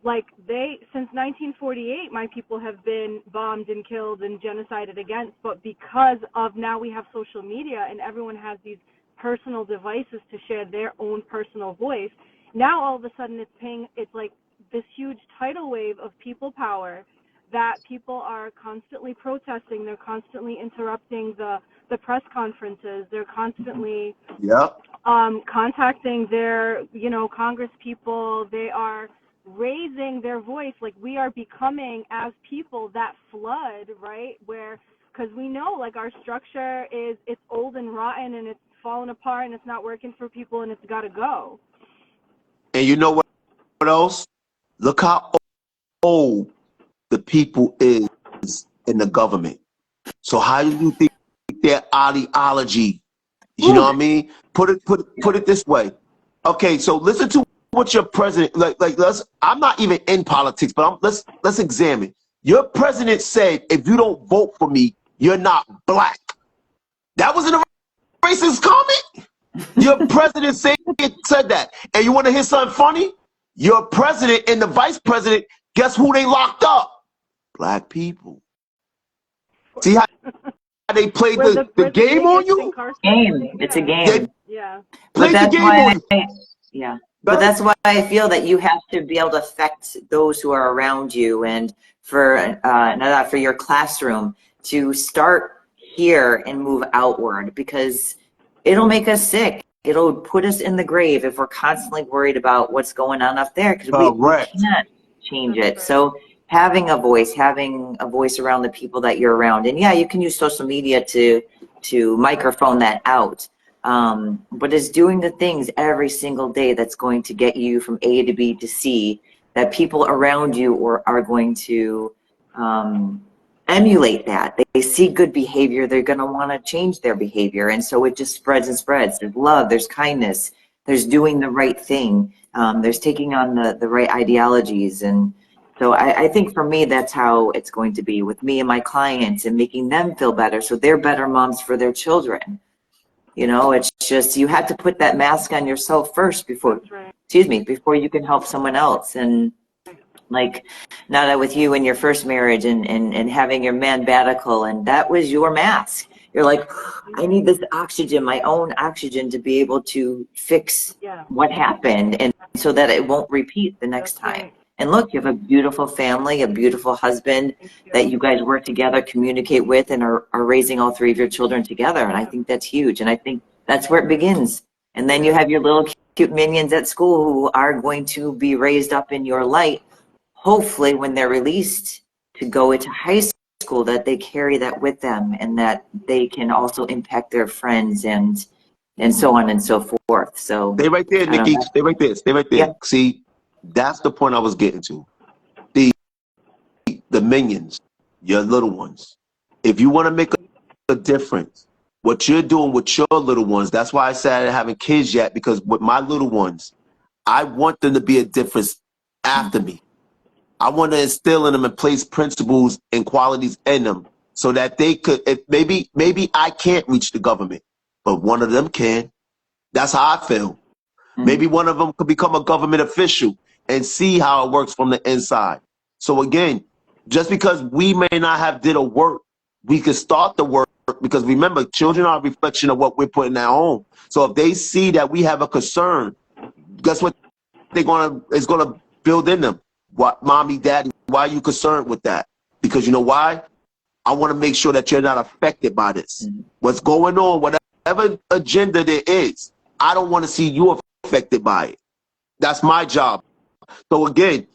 since 1948, my people have been bombed and killed and genocided against, but because of now we have social media and everyone has these personal devices to share their own personal voice. Now all of a sudden it's like this huge tidal wave of people power that people are constantly protesting. They're constantly interrupting the press conferences. They're constantly contacting their Congress people. They are raising their voice. We are becoming as people that flood, right? Because we know our structure it's old and rotten and it's falling apart and it's not working for people and it's got to go. And you know what else? Look how old the people is in the government. So how do you think their ideology? You know what I mean? Put it this way. Okay, so listen to what your president I'm not even in politics, but let's examine. Your president said, if you don't vote for me, you're not black. That wasn't a racist comment. Your president said that. And you want to hear something funny? Your president and the vice president, guess who they locked up? Black people. See how they played the game on you? It's a game. Yeah. Play the game on you. But that's why I feel that you have to be able to affect those who are around you, and for your classroom to start here and move outward, because it'll make us sick. It'll put us in the grave if we're constantly worried about what's going on up there, because we Correct. can't change it. So having a voice around the people that you're around, and yeah, you can use social media to microphone that out. But it's doing the things every single day that's going to get you from A to B to C, that people around you are going to emulate that. They see good behavior, they're going to want to change their behavior. And so it just spreads and spreads. There's love, there's kindness, there's doing the right thing, there's taking on the right ideologies. And so I think for me, that's how it's going to be with me and my clients, and making them feel better so they're better moms for their children. You know, it's just, you have to put that mask on yourself first before, before you can help someone else. And like, now that with you and your first marriage and having your man batical, and that was your mask. You're like, I need this oxygen, my own oxygen, to be able to fix what happened, and so that it won't repeat the next time. And look, you have a beautiful family, a beautiful husband that you guys work together, communicate with, and are raising all three of your children together. And I think that's huge. And I think that's where it begins. And then you have your little cute minions at school who are going to be raised up in your light, hopefully when they're released to go into high school, that they carry that with them, and that they can also impact their friends and so on and so forth. So stay right there, Nikki. Stay right there. Stay right there. Yeah. See, that's the point I was getting to. The minions, your little ones. If you want to make a difference, what you're doing with your little ones, that's why I started having kids yet, because with my little ones, I want them to be a difference after me. I want to instill in them and place principles and qualities in them so that they could, maybe I can't reach the government, but one of them can. That's how I feel. Maybe one of them could become a government official and see how it works from the inside. So again, just because we may not have did a work, we could start the work, because remember, children are a reflection of what we're putting at home. So if they see that we have a concern, guess what it's gonna build in them? What, mommy, daddy, why are you concerned with that? Because you know why? I want to make sure that you're not affected by this. What's going on, whatever agenda there is, I don't want to see you affected by it. That's my job. So again,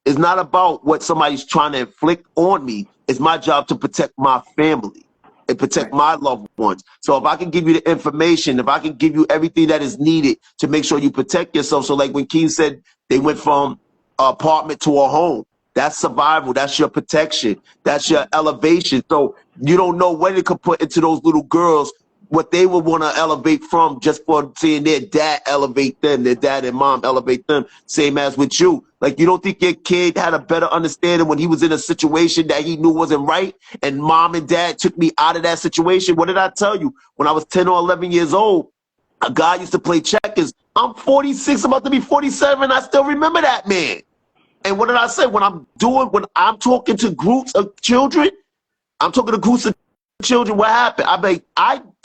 it's not about what somebody's trying to inflict on me. It's my job to protect my family and protect my loved ones. So if I can give you the information, if I can give you everything that is needed to make sure you protect yourself. So like when Keith said they went from an apartment to a home, that's survival. That's your protection. That's your elevation. So you don't know what it could put into those little girls, what they would want to elevate from, just for seeing their dad elevate them, their dad and mom elevate them, same as with you. Like, you don't think your kid had a better understanding when he was in a situation that he knew wasn't right, and mom and dad took me out of that situation? What did I tell you? When I was 10 or 11 years old, a guy used to play checkers. I'm 46, about to be 47. I still remember that man. And what did I say? When I'm talking to groups of children, I'm talking to groups of children, what happened?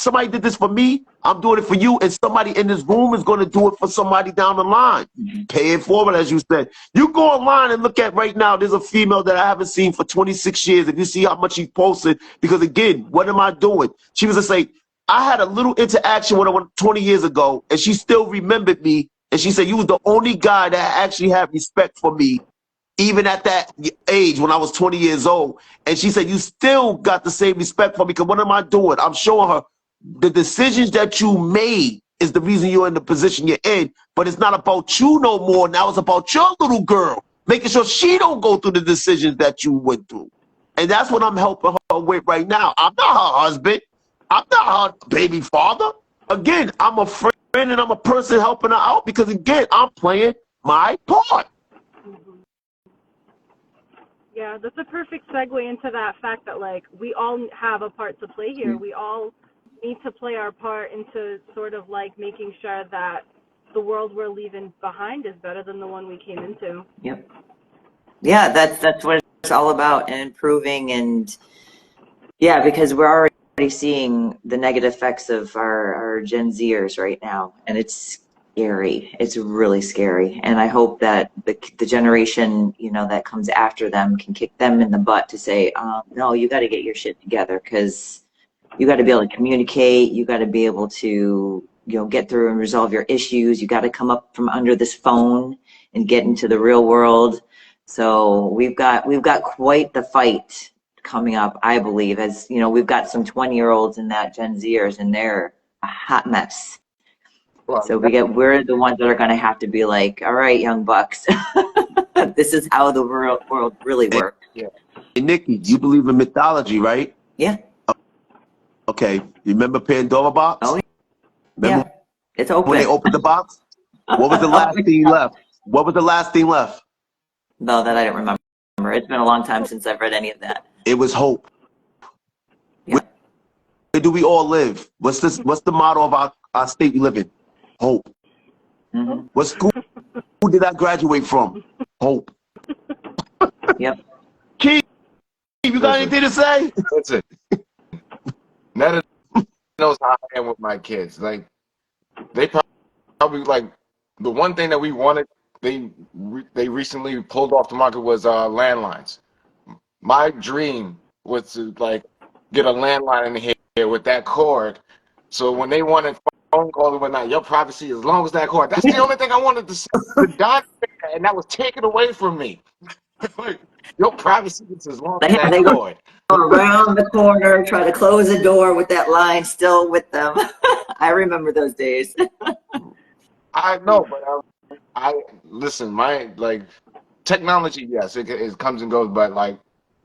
Somebody did this for me, I'm doing it for you, and somebody in this room is going to do it for somebody down the line. Pay it forward, as you said. You go online and look at right now, there's a female that I haven't seen for 26 years. If you see how much she posted, because again, what am I doing? She was just like, I had a little interaction with her 20 years ago, and she still remembered me, and she said, you was the only guy that actually had respect for me, even at that age when I was 20 years old. And she said, you still got the same respect for me, because what am I doing? I'm showing her the decisions that you made is the reason you're in the position you're in, but it's not about you no more. Now it's about your little girl, making sure she don't go through the decisions that you went through. And that's what I'm helping her with right now. I'm not her husband. I'm not her baby father. Again, I'm a friend and I'm a person helping her out, because again, I'm playing my part. Yeah, that's a perfect segue into that fact that, like, we all have a part to play here. We all need to play our part into sort of, like, making sure that the world we're leaving behind is better than the one we came into. Yep. Yeah, that's what it's all about, and improving. And yeah, because we're already seeing the negative effects of our Gen Zers right now, and it's scary. It's really scary. And I hope that the generation, you know, that comes after them can kick them in the butt to say, no, you got to get your shit together, because you got to be able to communicate. You got to be able to, get through and resolve your issues. You got to come up from under this phone and get into the real world. So we've got quite the fight coming up, I believe. As we've got some 20-year-olds in that Gen Zers, and they're a hot mess. Well, So we're the ones that are going to have to be like, all right, young bucks, this is how the world really works. yeah. Hey, Nikki, you believe in mythology, right? Yeah. Okay. You remember Pandora box? Oh, Remember yeah. It's open. when they opened the box? What was the last thing left? What was the last thing left? No, that I don't remember. It's been a long time since I've read any of that. It was hope. Yeah. Where do we all live? What's the motto of our state we live in? Hope. Mm-hmm. What school did I graduate from? Hope. Yep. Keith, you got anything to say? Listen, Netta knows how I am with my kids. Like, they probably like the one thing that we wanted. They recently pulled off the market was landlines. My dream was to like get a landline in here with that cord. So when they wanted phone calls and whatnot, your privacy as long as that cord. That's the only thing I wanted to say. The dot, and that was taken away from me. Like, your privacy is as long as that They go cord. around the corner, try to close the door with that line still with them. I remember those days. I know, but I listen. My like technology, yes, it comes and goes, but like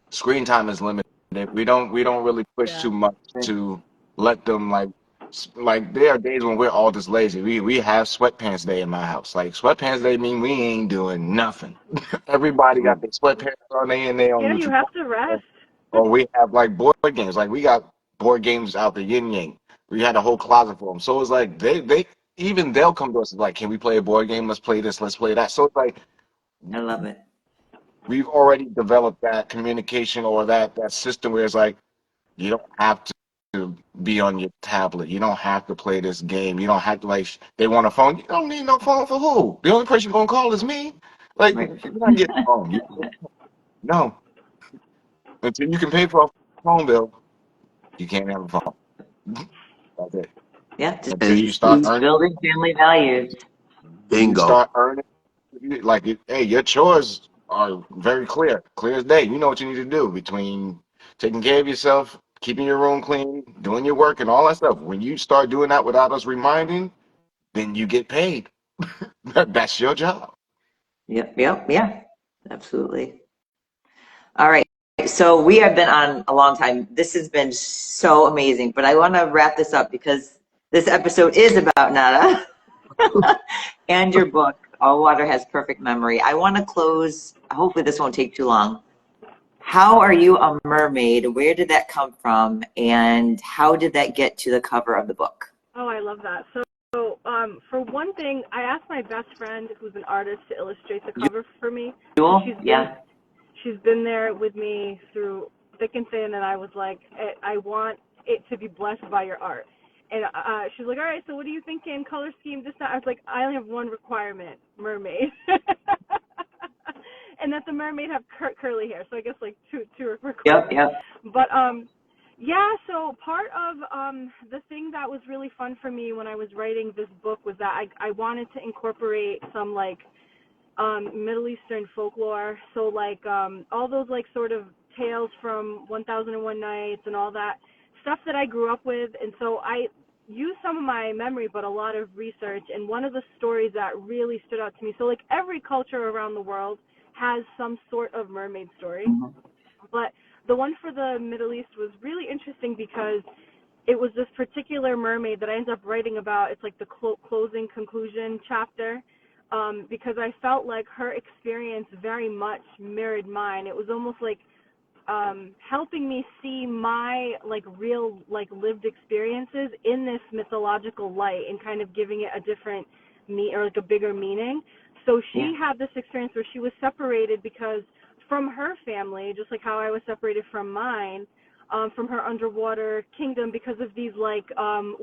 screen time is limited. We don't really push too much to let them like there are days when we're all just lazy. We have sweatpants day in my house. Like sweatpants day mean we ain't doing nothing. Everybody got their sweatpants on, they in there on Yeah, you neutral. have to rest. Or we have like board games. Like we got board games out the yin yang. We had a whole closet for them. So it's like they'll come to us and like, can we play a board game? Let's play this. Let's play that. So it's like I love it. we've already developed that communication or that system where it's like you don't have to be on your tablet. You don't have to play this game. You don't have to like. They want a phone. You don't need no phone for who? The only person you're gonna call is me. Like Right. you're not getting a phone. No, until you can pay for a phone bill, you can't have a phone. That's it. Yeah, just Until you start earning, building family values. you Bingo. start earning. Like, hey, your chores are very clear as day. You know what you need to do between taking care of yourself, keeping your room clean, doing your work, and all that stuff. When you start doing that without us reminding, then you get paid. That's your job. Yep, yeah, absolutely. All right. So we have been on a long time. This has been so amazing, but I want to wrap this up because this episode is about Nada and your book, All Water Has Perfect Memory. I want to close, hopefully this won't take too long. How are you a mermaid? Where did that come from? And how did that get to the cover of the book? Oh, I love that. So for one thing, I asked my best friend, who's an artist, to illustrate the cover for me. She's been there with me through thick and thin, and I was like, I want it to be blessed by your art. And she's like, all right, so what are you thinking? Color scheme, this, that. I was like, I only have one requirement, mermaid. And that the mermaid have curly hair. So I guess like two requirements. Yep. But yeah, so part of the thing that was really fun for me when I was writing this book was that I wanted to incorporate some like Middle Eastern folklore. So like all those like sort of tales from 1001 Nights and all that stuff that I grew up with. And so I used some of my memory, but a lot of research. And one of the stories that really stood out to me, so like every culture around the world has some sort of mermaid story. Mm-hmm. But the one for the Middle East was really interesting because it was this particular mermaid that I ended up writing about. It's like the closing conclusion chapter, because I felt like her experience very much mirrored mine. It was almost like helping me see my like real like lived experiences in this mythological light and kind of giving it a different or like a bigger meaning. So she had this experience where she was separated because from her family, just like how I was separated from mine, from her underwater kingdom because of these like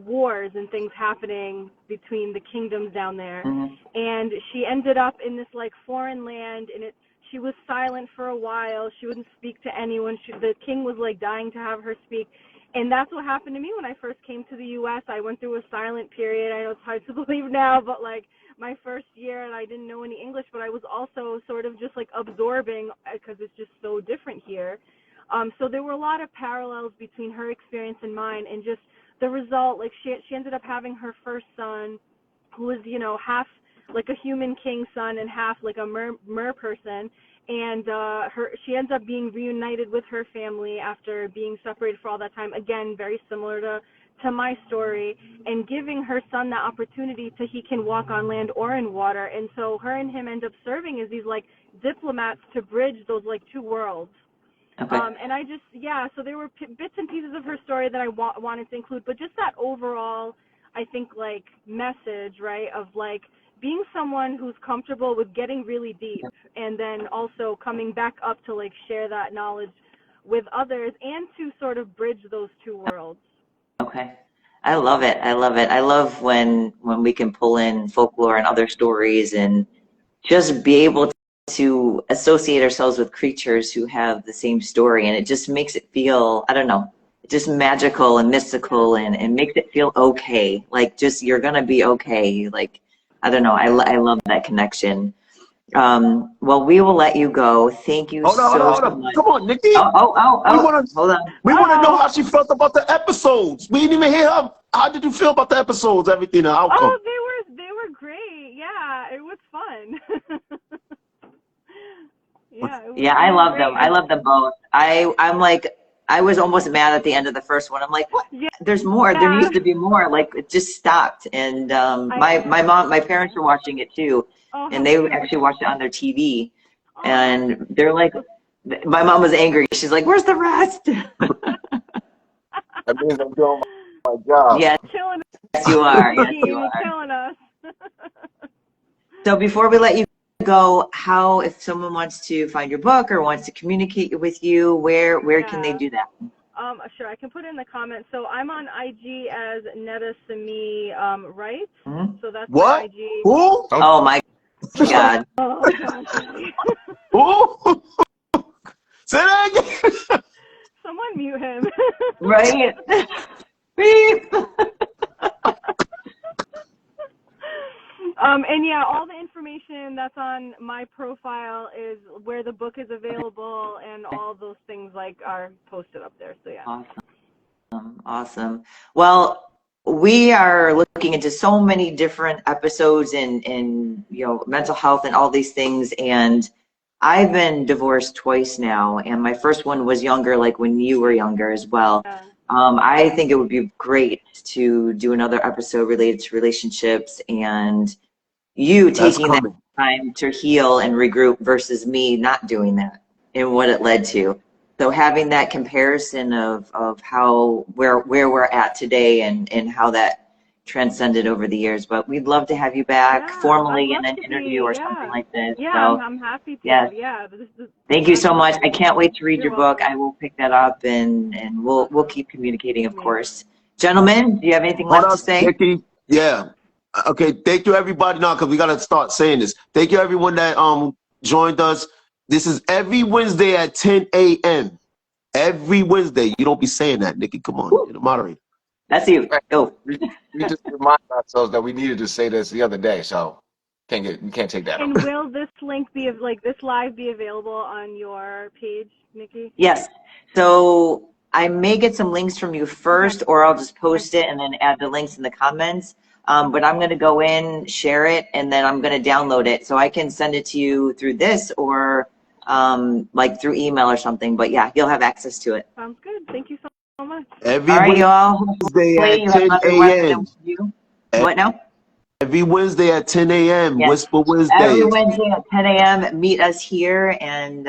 wars and things happening between the kingdoms down there. Mm-hmm. And she ended up in this like foreign land, and she was silent for a while. She wouldn't speak to anyone. The king was like dying to have her speak. And that's what happened to me when I first came to the U.S. I went through a silent period. I know it's hard to believe now, but like my first year, and I didn't know any English, but I was also sort of just like absorbing because it's just so different here. So there were a lot of parallels between her experience and mine, and just the result. Like she ended up having her first son, who was, you know, half like a human king son and half like a mer person. And she ends up being reunited with her family after being separated for all that time. Again, very similar to my story, and giving her son the opportunity he can walk on land or in water. And so her and him end up serving as these like diplomats to bridge those like two worlds. Okay. And I just, so there were bits and pieces of her story that I wanted to include, but just that overall, I think, like, message, right, of, like, being someone who's comfortable with getting really deep and then also coming back up to, like, share that knowledge with others and to sort of bridge those two worlds. Okay. I love it. I love it. I love when we can pull in folklore and other stories and just be able to associate ourselves with creatures who have the same story, and it just makes it feel, I don't know, just magical and mystical, and makes it feel okay. Like, just, you're gonna be okay. Like, I don't know, I love that connection. Well, we will let you go. Thank you Hold so on. much. Come on, Nikki. Hold on. We want to know how she felt about the episodes. We didn't even hear her. How did you feel about the episodes? Everything, the outcome. Oh, they were great. Yeah, it was fun. Yeah, I love them. I love them both. I'm like, I was almost mad at the end of the first one. I'm like, what? Yeah. There's more. There needs to be more. Like, it just stopped. And my parents were watching it too, and they actually watched it on their TV. And they're like, my mom was angry. She's like, "Where's the rest?" That means I'm doing my job. Yes, Killing yes, you are. Yes, you You're are. killing us. So before we let you go, how, if someone wants to find your book or wants to communicate with you, where can they do that? Sure, I can put in the comments. So I'm on IG as Netta Sami, right? Mm-hmm. So that's What? my IG. Who? Oh my God. Oh, God. Who? Say that again. Someone mute him. Right? Beep. And yeah, all the information that's on my profile is where the book is available, and all those things like are posted up there. So yeah. Awesome. Well, we are looking into so many different episodes in you know, mental health and all these things, and I've been divorced twice now, and my first one was younger, like when you were younger as well. Yeah. I think it would be great to do another episode related to relationships and you taking that time to heal and regroup versus me not doing that and what it led to. So having that comparison of how where we're at today and how that transcended over the years. But we'd love to have you back formally in an interview or something like this. Yeah, so, I'm happy to. Yes. Yeah. Thank you so much. I can't wait to read your book. Welcome. I will pick that up and we'll keep communicating, of course. Gentlemen, do you have anything left to say? Nikki. Yeah. Okay. Thank you, everybody. Now, because we got to start saying this. Thank you, everyone that joined us. This is every Wednesday at 10 a.m. Every Wednesday. You don't be saying that, Nikki. Come on, you're the moderator. That's you. Go. We just remind ourselves that we needed to say this the other day, so we can't take that. And will this link be this live be available on your page, Nikki? Yes. So I may get some links from you first, or I'll just post it and then add the links in the comments. But I'm going to go in, share it, and then I'm going to download it. So I can send it to you through this or like through email or something. But yeah, you'll have access to it. Sounds good. Thank you so much. Every All right, y'all. Wednesday at 10 a.m. What now? Every Wednesday at 10 a.m. Yes. Whisper Wednesday. Every Wednesday at 10 a.m. Meet us here, and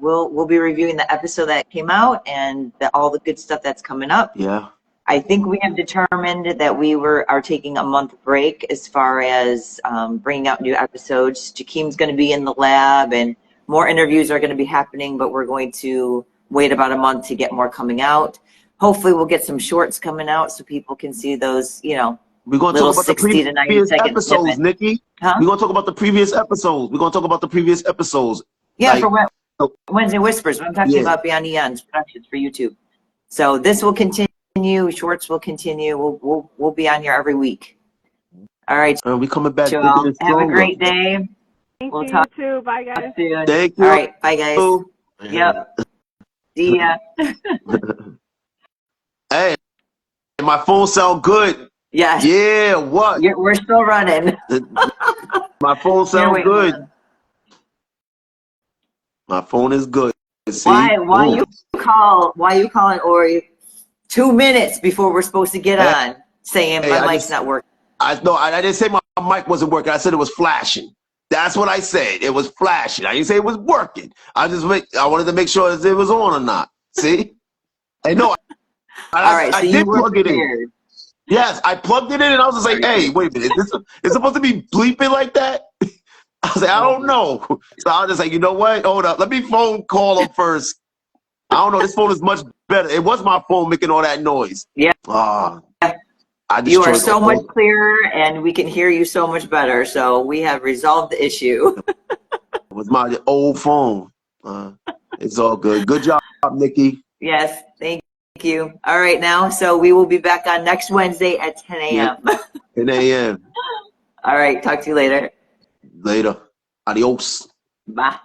we'll be reviewing the episode that came out and all the good stuff that's coming up. Yeah. I think we have determined that we are taking a month break as far as bringing out new episodes. Jakeem's going to be in the lab, and more interviews are going to be happening, but we're going to wait about a month to get more coming out. Hopefully we'll get some shorts coming out so people can see those, you know, we're going to talk about the 60 to 90 previous second episodes, snippet. Nikki. Huh? We're going to talk about the previous episodes. We're going to talk about the previous episodes. Yeah, like, for Wednesday Whispers. I'm talking about Beyond Eons Productions for YouTube. So this will continue Shorts will continue. We'll be on here every week. All right, We coming back bigger y'all. and Have a stronger. great day. Thank We'll you. talk You too. Bye, guys. soon. Thank you. All right, bye guys. Yep. See ya. Hey, my phone sound good. Yes. Yeah, what? We're still running. My phone Here, sound wait, good. hold on. My phone is good. See? Why you calling Ori 2 minutes before we're supposed to get on saying Hey, my mic's not working? I didn't say my mic wasn't working. I said it was flashing. That's what I said. It was flashing. I didn't say it was working. I wanted to make sure if it was on or not. See? Hey, no, All right, so I you did were plug it in. prepared. Yes, I plugged it in and I was just like, hey, wait a minute. Is supposed to be bleeping like that? I was like, I don't know. So I was just like, you know what? Hold up. Let me call him first. I don't know. This phone is much better. It was my phone making all that noise. Yeah. I You are destroyed so the much phone. clearer and we can hear you so much better. So we have resolved the issue. It was my old phone. It's all good. Good job, Nikki. Yes, thank you. All right, now, so we will be back on next Wednesday at 10 a.m. 10 a.m. All right, talk to you later. Later. Adios. Bye.